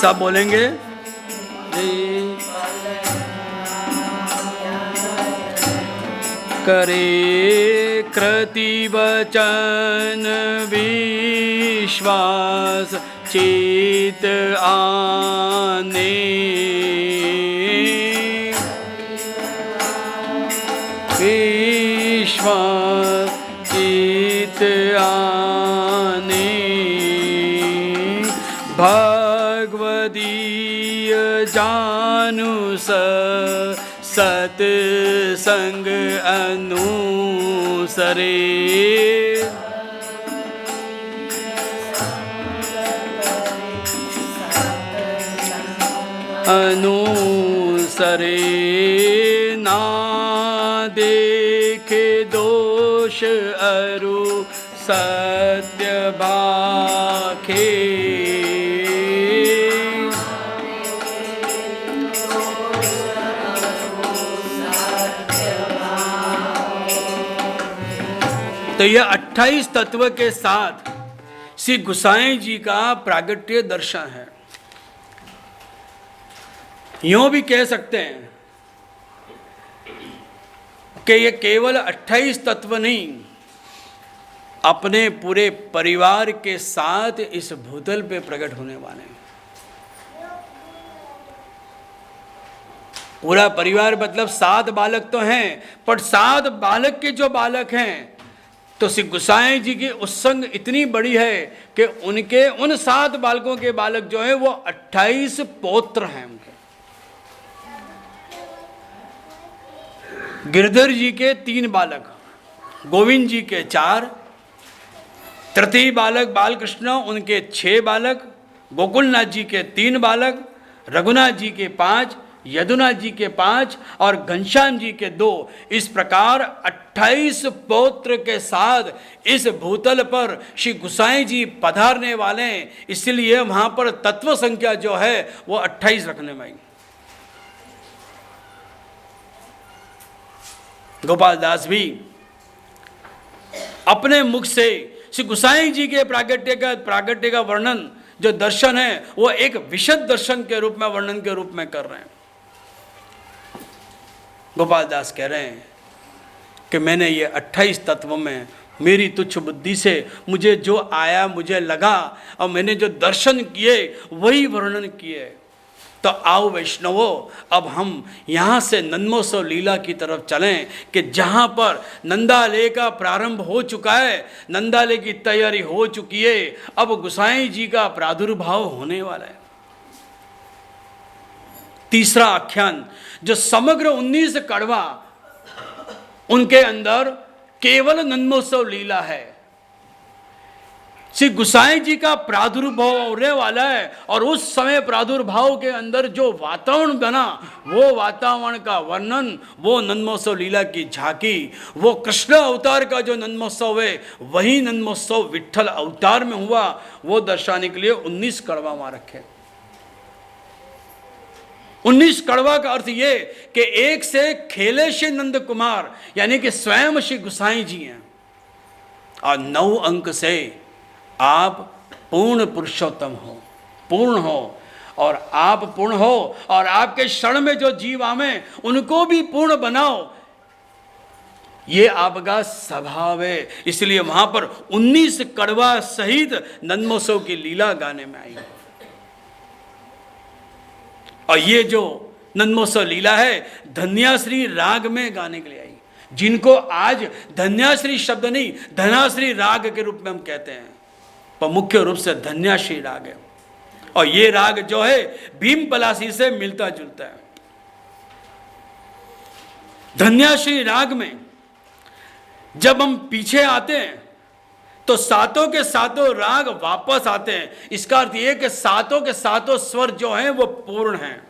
सब बोलेंगे करे, कृति वचन विश्वास चित आने, विश्व कीर्तयानि भगवदीय जानु सत्संग अनुसरे अनुसरे ना देखे दोष अरु सत्य बाखे तो यह 28 तत्व के साथ श्री गोसाई जी का प्रागट्य दर्शन है। यूं भी कह सकते हैं कि ये केवल 28 तत्व नहीं, अपने पूरे परिवार के साथ इस भूतल पे प्रकट होने वाले हैं। पूरा परिवार मतलब 7 बालक तो हैं, पर 7 बालक के जो बालक हैं तो श्री गोसाई जी की उत्संग इतनी बड़ी है कि उनके उन 7 बालकों के बालक जो हैं वो 28 पौत्र हैं उनके। गिरधर जी के 3 बालक, गोविंद जी के 4, तृतीय बालक बालकृष्ण उनके 6 बालक, गोकुलनाथ जी के 3 बालक, रघुनाथ जी के 5, यदुनाथ जी के 5 और घनश्याम जी के 2। इस प्रकार 28 पौत्र के साथ इस भूतल पर श्री गोसाई जी पधारने वाले हैं। इसलिए वहां पर तत्व संख्या जो है वो 28 रखने में आई। गोपाल दास भी अपने मुख से श्री गोसाई जी के प्रागट्य का वर्णन जो दर्शन है वो एक विशद दर्शन के रूप में, वर्णन के रूप में कर रहे हैं। गोपाल दास कह रहे हैं कि मैंने ये 28 तत्वों में मेरी तुच्छ बुद्धि से मुझे जो आया, मुझे लगा और मैंने जो दर्शन किए वही वर्णन किए। तो आओ वैष्णवों, अब हम यहाँ से नन्मोत्सव लीला की तरफ चलें कि जहाँ पर नंदालय का प्रारंभ हो चुका है, नंदालय की तैयारी हो चुकी है, अब गोसाई जी का प्रादुर्भाव होने वाला है। तीसरा आख्यान जो समग्र 19 कड़वा उनके अंदर केवल नन्मोत्सव लीला है। श्री गोसाई जी का प्रादुर्भाव होने वाला है और उस समय प्रादुर्भाव के अंदर जो वातावरण बना वो वातावरण का वर्णन, वो नन्मोत्सव लीला की झांकी, वो कृष्ण अवतार का जो नन्मोत्सव है वही नन्मोत्सव विट्ठल अवतार में हुआ, वो दर्शाने के लिए 19 कड़वा वहां रखे। 19 कड़वा का अर्थ ये कि एक से खेले श्री नंद कुमार यानी कि स्वयं श्री गोसाई जी हैं, और 9 अंक से आप पूर्ण पुरुषोत्तम हो, पूर्ण हो, और आप पूर्ण हो और आपके शरण में जो जीव आवे उनको भी पूर्ण बनाओ, ये आपका स्वभाव है। इसलिए वहां पर 19 कड़वा सहित नन्मोत्सव की लीला गाने में आई। और ये जो नन्मोत्सव लीला है धन्याश्री राग में गाने के लिए आई, जिनको आज धन्याश्री शब्द नहीं धनाश्री राग के रूप में हम कहते हैं, पर मुख्य रूप से धन्याश्री राग है। और ये राग जो है भीम पलासी से मिलता जुलता है। धन्याश्री राग में जब हम पीछे आते हैं तो सातों के सातों राग वापस आते हैं। इसका अर्थ यह कि सातों के सातों स्वर जो हैं वो पूर्ण हैं।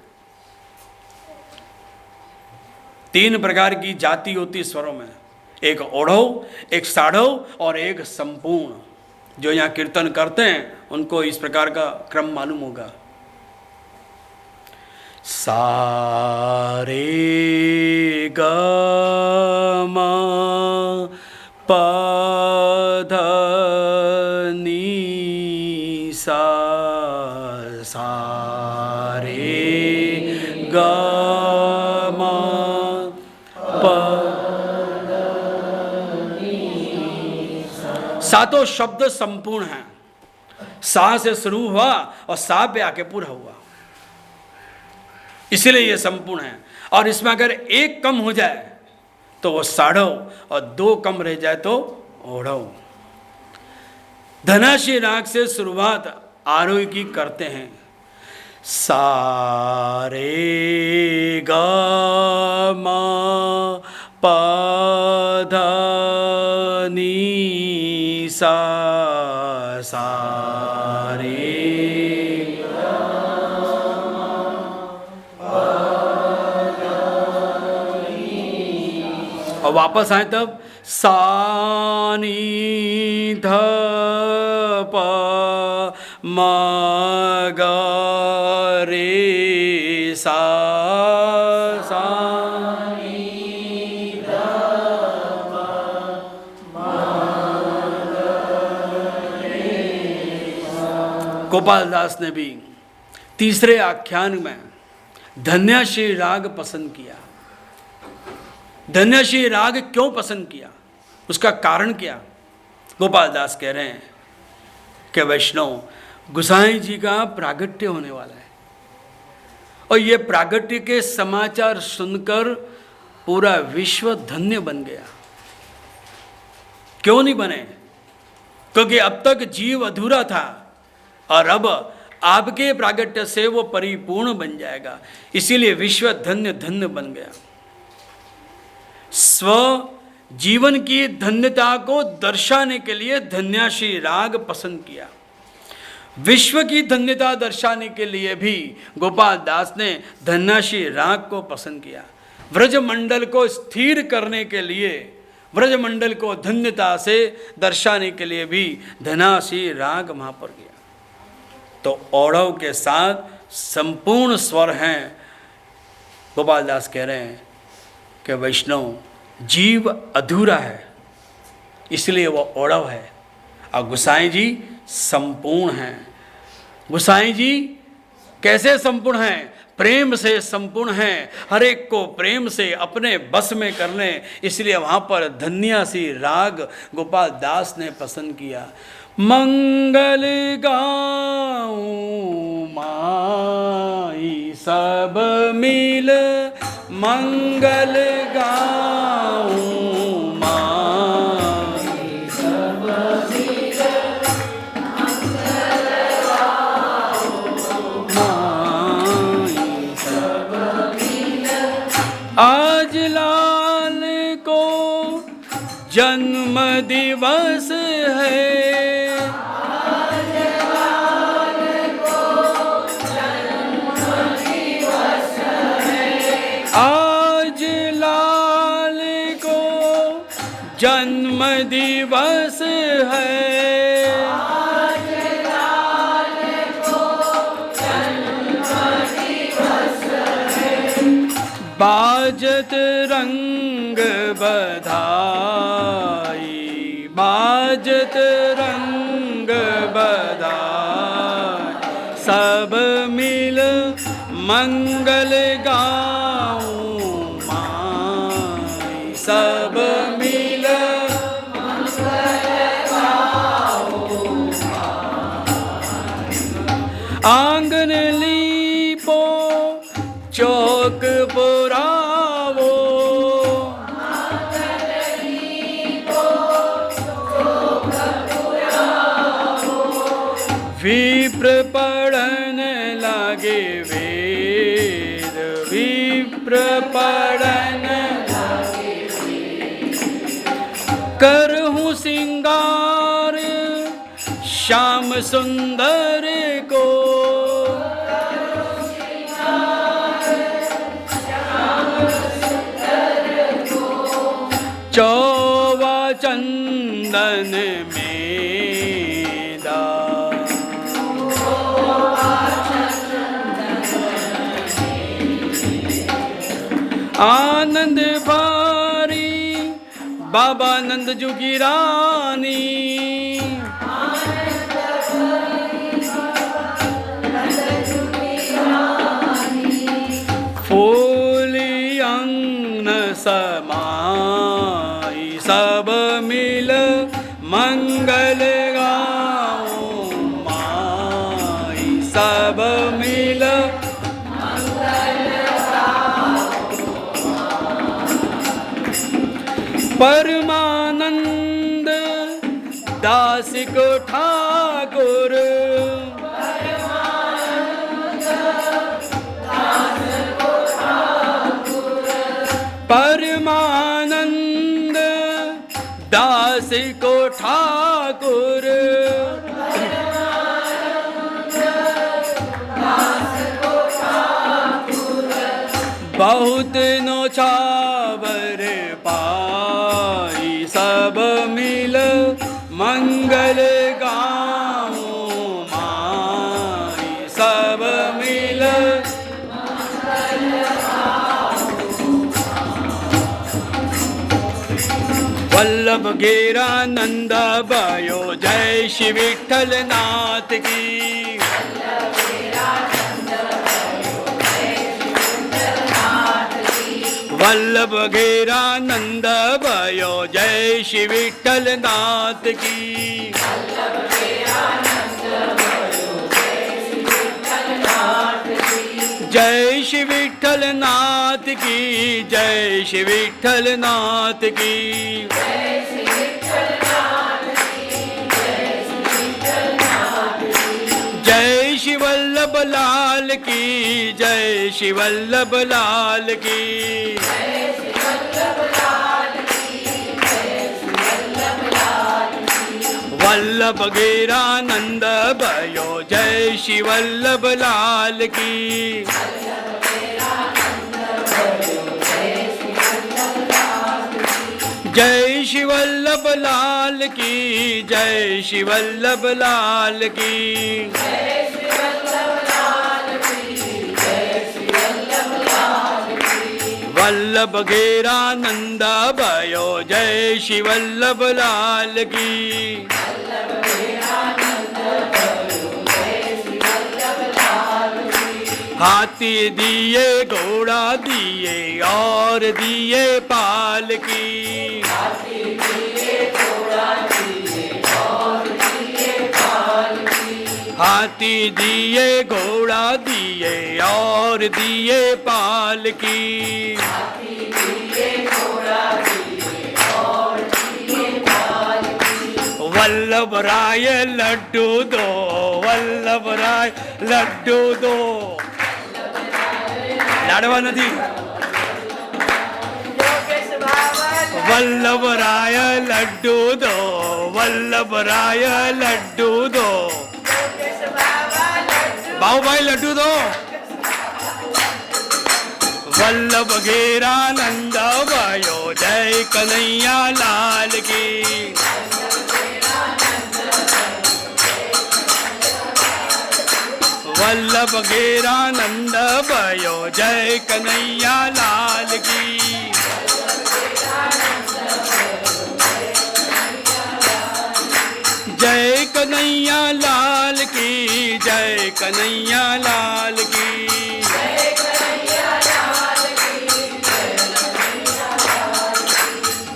3 प्रकार की जाति होती स्वरों में, एक ओढ़व, एक साढ़व और एक संपूर्ण। जो यहां कीर्तन करते हैं उनको इस प्रकार का क्रम मालूम होगा। सारे ग म प ध नी सा, सारे ग म प, सातों शब्द संपूर्ण हैं। सा से शुरू हुआ और सा पे आके पूरा हुआ, इसलिए ये संपूर्ण है। और इसमें अगर एक कम हो जाए तो वो साढ़ो, और 2 कम रह जाए तो ओढ़ो। धनाशी राग से शुरुआत आरोही की करते हैं। सा रे गा मा पा धा नी सा, सा रे और वापस आए तब सा नी ध प म ग रे सा, सा नी ध प म ग रे सा। गोपाल दास ने भी तीसरे आख्यान में धन्याश्री राग पसंद किया। धन्याश्री राग क्यों पसंद किया, उसका कारण क्या? गोपाल दास कह रहे हैं कि वैष्णव गोसाई जी का प्रागट्य होने वाला है, और ये प्रागट्य के समाचार सुनकर पूरा विश्व धन्य बन गया। क्यों नहीं बने? क्योंकि अब तक जीव अधूरा था और अब आपके प्रागट्य से वो परिपूर्ण बन जाएगा, इसीलिए विश्व धन्य धन्य बन गया। स्व जीवन की धन्यता को दर्शाने के लिए धन्याश्री राग पसंद किया। विश्व की धन्यता दर्शाने के लिए भी गोपाल दास ने धन्याश्री राग को पसंद किया। व्रजमंडल को स्थिर करने के लिए, व्रजमंडल को धन्यता से दर्शाने के लिए भी धन्याश्री राग वहाँ पर गया। तो औढ़व के साथ संपूर्ण स्वर हैं। गोपाल दास कह रहे हैं कि वैष्णव जीव अधूरा है, इसलिए वो औढ़व है, और गोसाई जी संपूर्ण हैं। गोसाई जी कैसे संपूर्ण हैं? प्रेम से संपूर्ण हैं, हर एक को प्रेम से अपने बस में कर लें, इसलिए वहाँ पर धन्यासी राग गोपाल दास ने पसंद किया। मंगल गाऊं माई सब मिल, मंगल गाऊं माई सब मिल, मंगल गाऊं माई सब मिल। आज लाल को जन्म दिवस है, जन्म दिवस है, आज लाल को जन्म दिवस है। बाजत रंग बधाई, बाजत रंग बधाई, सब मिल मंगल गाऊं माई सब मिल। आंगन लीपो चौक पुरावो, आंगन लीपो चौक पुरावो, विप्र पढ़न लागे वेद, विप्र पढ़न लागे वेद। करहूँ सिंगार श्याम सुंदर को, चौवा चंदन मेदा, आनंद भारी बाबा नंद जुगी रानी, फूली अंगन समाई सब मिल मंगल गाऊं माई सब मिल मंगल गाऊं। परमानंद दास को ठाकुर, परमानंद दास को ठाकुर, बहुत नौछावर पाई सब मिल मंगल गाऊं माई, सब मिल वल्लभ घेरा नंद भयो, जय श्री विठ्ठल नाथ की। वल्लभ घेरा नंद भयो, जय श्री विठ्ठल नाथ की। जय श्री विठ्ठल नाथ की, जय श्री विठ्ठल नाथ की। जय श्री वल्लभ लाल की, जय श्री वल्लभ लाल की। वल्लभ घेरा नंद भयो, जय श्री वल्लभ लाल की। जय श्री वल्लभ लाल की, जय श्री वल्लभ लाल की। वल्लभ घेरा नंद भयो, जय श्री वल्लभ लाल की। हाथी दिए घोड़ा दिए और दिए पाल की। हाथी दिए घोड़ा दिए और दिए पाल की। वल्लभ राय लड्डू दो, वल्लभ राय लड्डू दो। लाडवा नदी वल्लभ राय लड्डू दो, वल्लभ राय लड्डू दो। बाबू भाई लड्डू दो। वल्लभ घेरा नंद भयो, जय कन्हैया लाल की। वल्लभ घेरा नंद भयो, जय कन्हैया लाल की। जय कन्हैया लाल की, जय कन्हैया लाल की।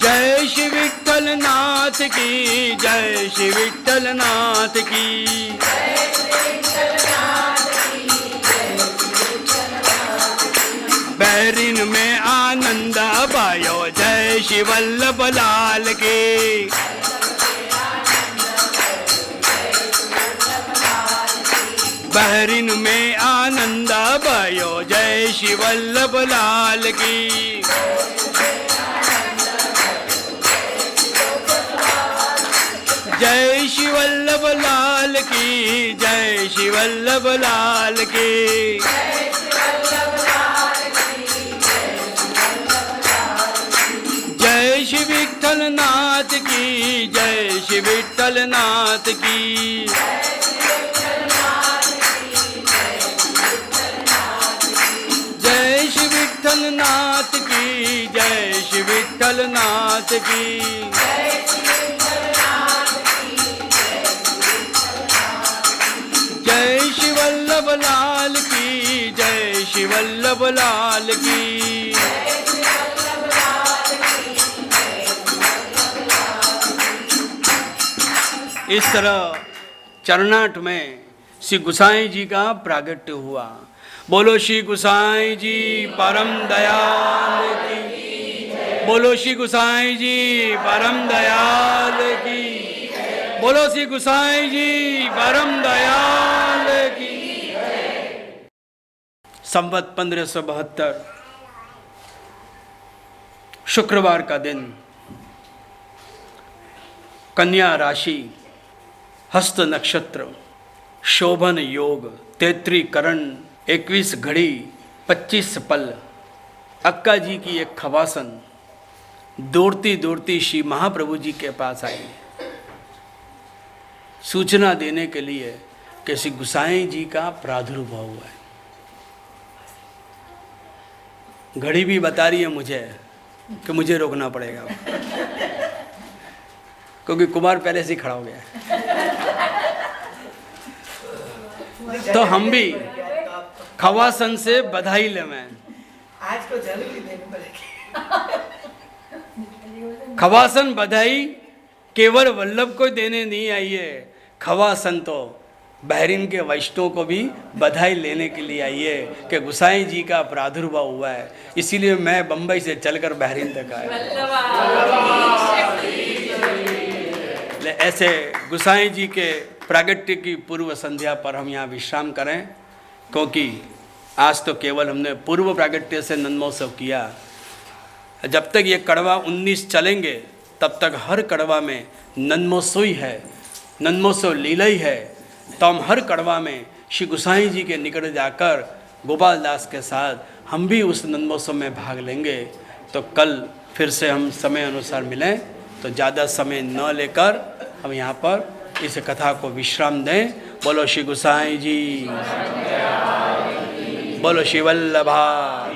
जय श्री विठ्ठल नाथ की, जय श्री विठ्ठल नाथ की। बैरिन में आनंद भयो, जय श्री वल्लभ लाल की। बहरीन में आनंद भयो, जय श्री वल्लभ लाल की। जय श्री वल्लभ लाल की, जय श्री वल्लभ लाल की। जय श्री विठ्ठल नाथ की, जय श्री विठ्ठल नाथ की। जय श्री विठ्ठल नाथ की, जय श्री विठ्ठल नाथ की। जय श्री वल्लभ लाल की, जय श्री वल्लभ लाल की। इस तरह चरणाठ में श्री गोसाई जी का प्रागट्य हुआ। बोलो श्री गोसाई जी परम दयाल की। बोलो श्री गुसाई जी परम दयाल की। बोलो श्री गुसाई जी परम दयाल की। संवत 1572 शुक्रवार का दिन, कन्या राशि, हस्त नक्षत्र, शोभन योग, 33 करण, 21 घड़ी, 25 पल। अक्का जी की एक खवासन दौड़ती दौड़ती श्री महाप्रभु जी के पास आई, सूचना देने के लिए कि श्री गुसाई जी का प्रादुर्भाव हुआ है। घड़ी भी बता रही है मुझे कि मुझे रोकना पड़ेगा, क्योंकि कुमार पहले से ही खड़ा हो गया है। तो हम भी खवासन से बधाई ले। मैं आज को जरूरी देनी पड़ेगी। खवासन बधाई केवल वल्लभ को देने नहीं आई है, खवासन तो बहरीन के वैष्णव को भी बधाई लेने के लिए आई है कि गुसाई जी का प्रादुर्भाव हुआ है। इसीलिए मैं बंबई से चलकर बहरीन तक आया। ऐसे गुसाई जी के प्रागट्य की पूर्व संध्या पर हम यहाँ विश्राम करें, क्योंकि आज तो केवल हमने पूर्व प्रागट्य से नंद महोत्सव किया। जब तक ये कड़वा 19 चलेंगे तब तक हर कड़वा में नंद महोत्सव ही है, नंद महोत्सव लीला ही है। तो हम हर कड़वा में श्री गुसाई जी के निकट जाकर गोपाल दास के साथ हम भी उस नंद महोत्सव में भाग लेंगे। तो कल फिर से हम समय अनुसार मिलें, तो ज़्यादा समय न लेकर हम यहाँ पर इस कथा को विश्राम दें। बोलो श्री गुसाई जी, बोलो श्री वल्लभा।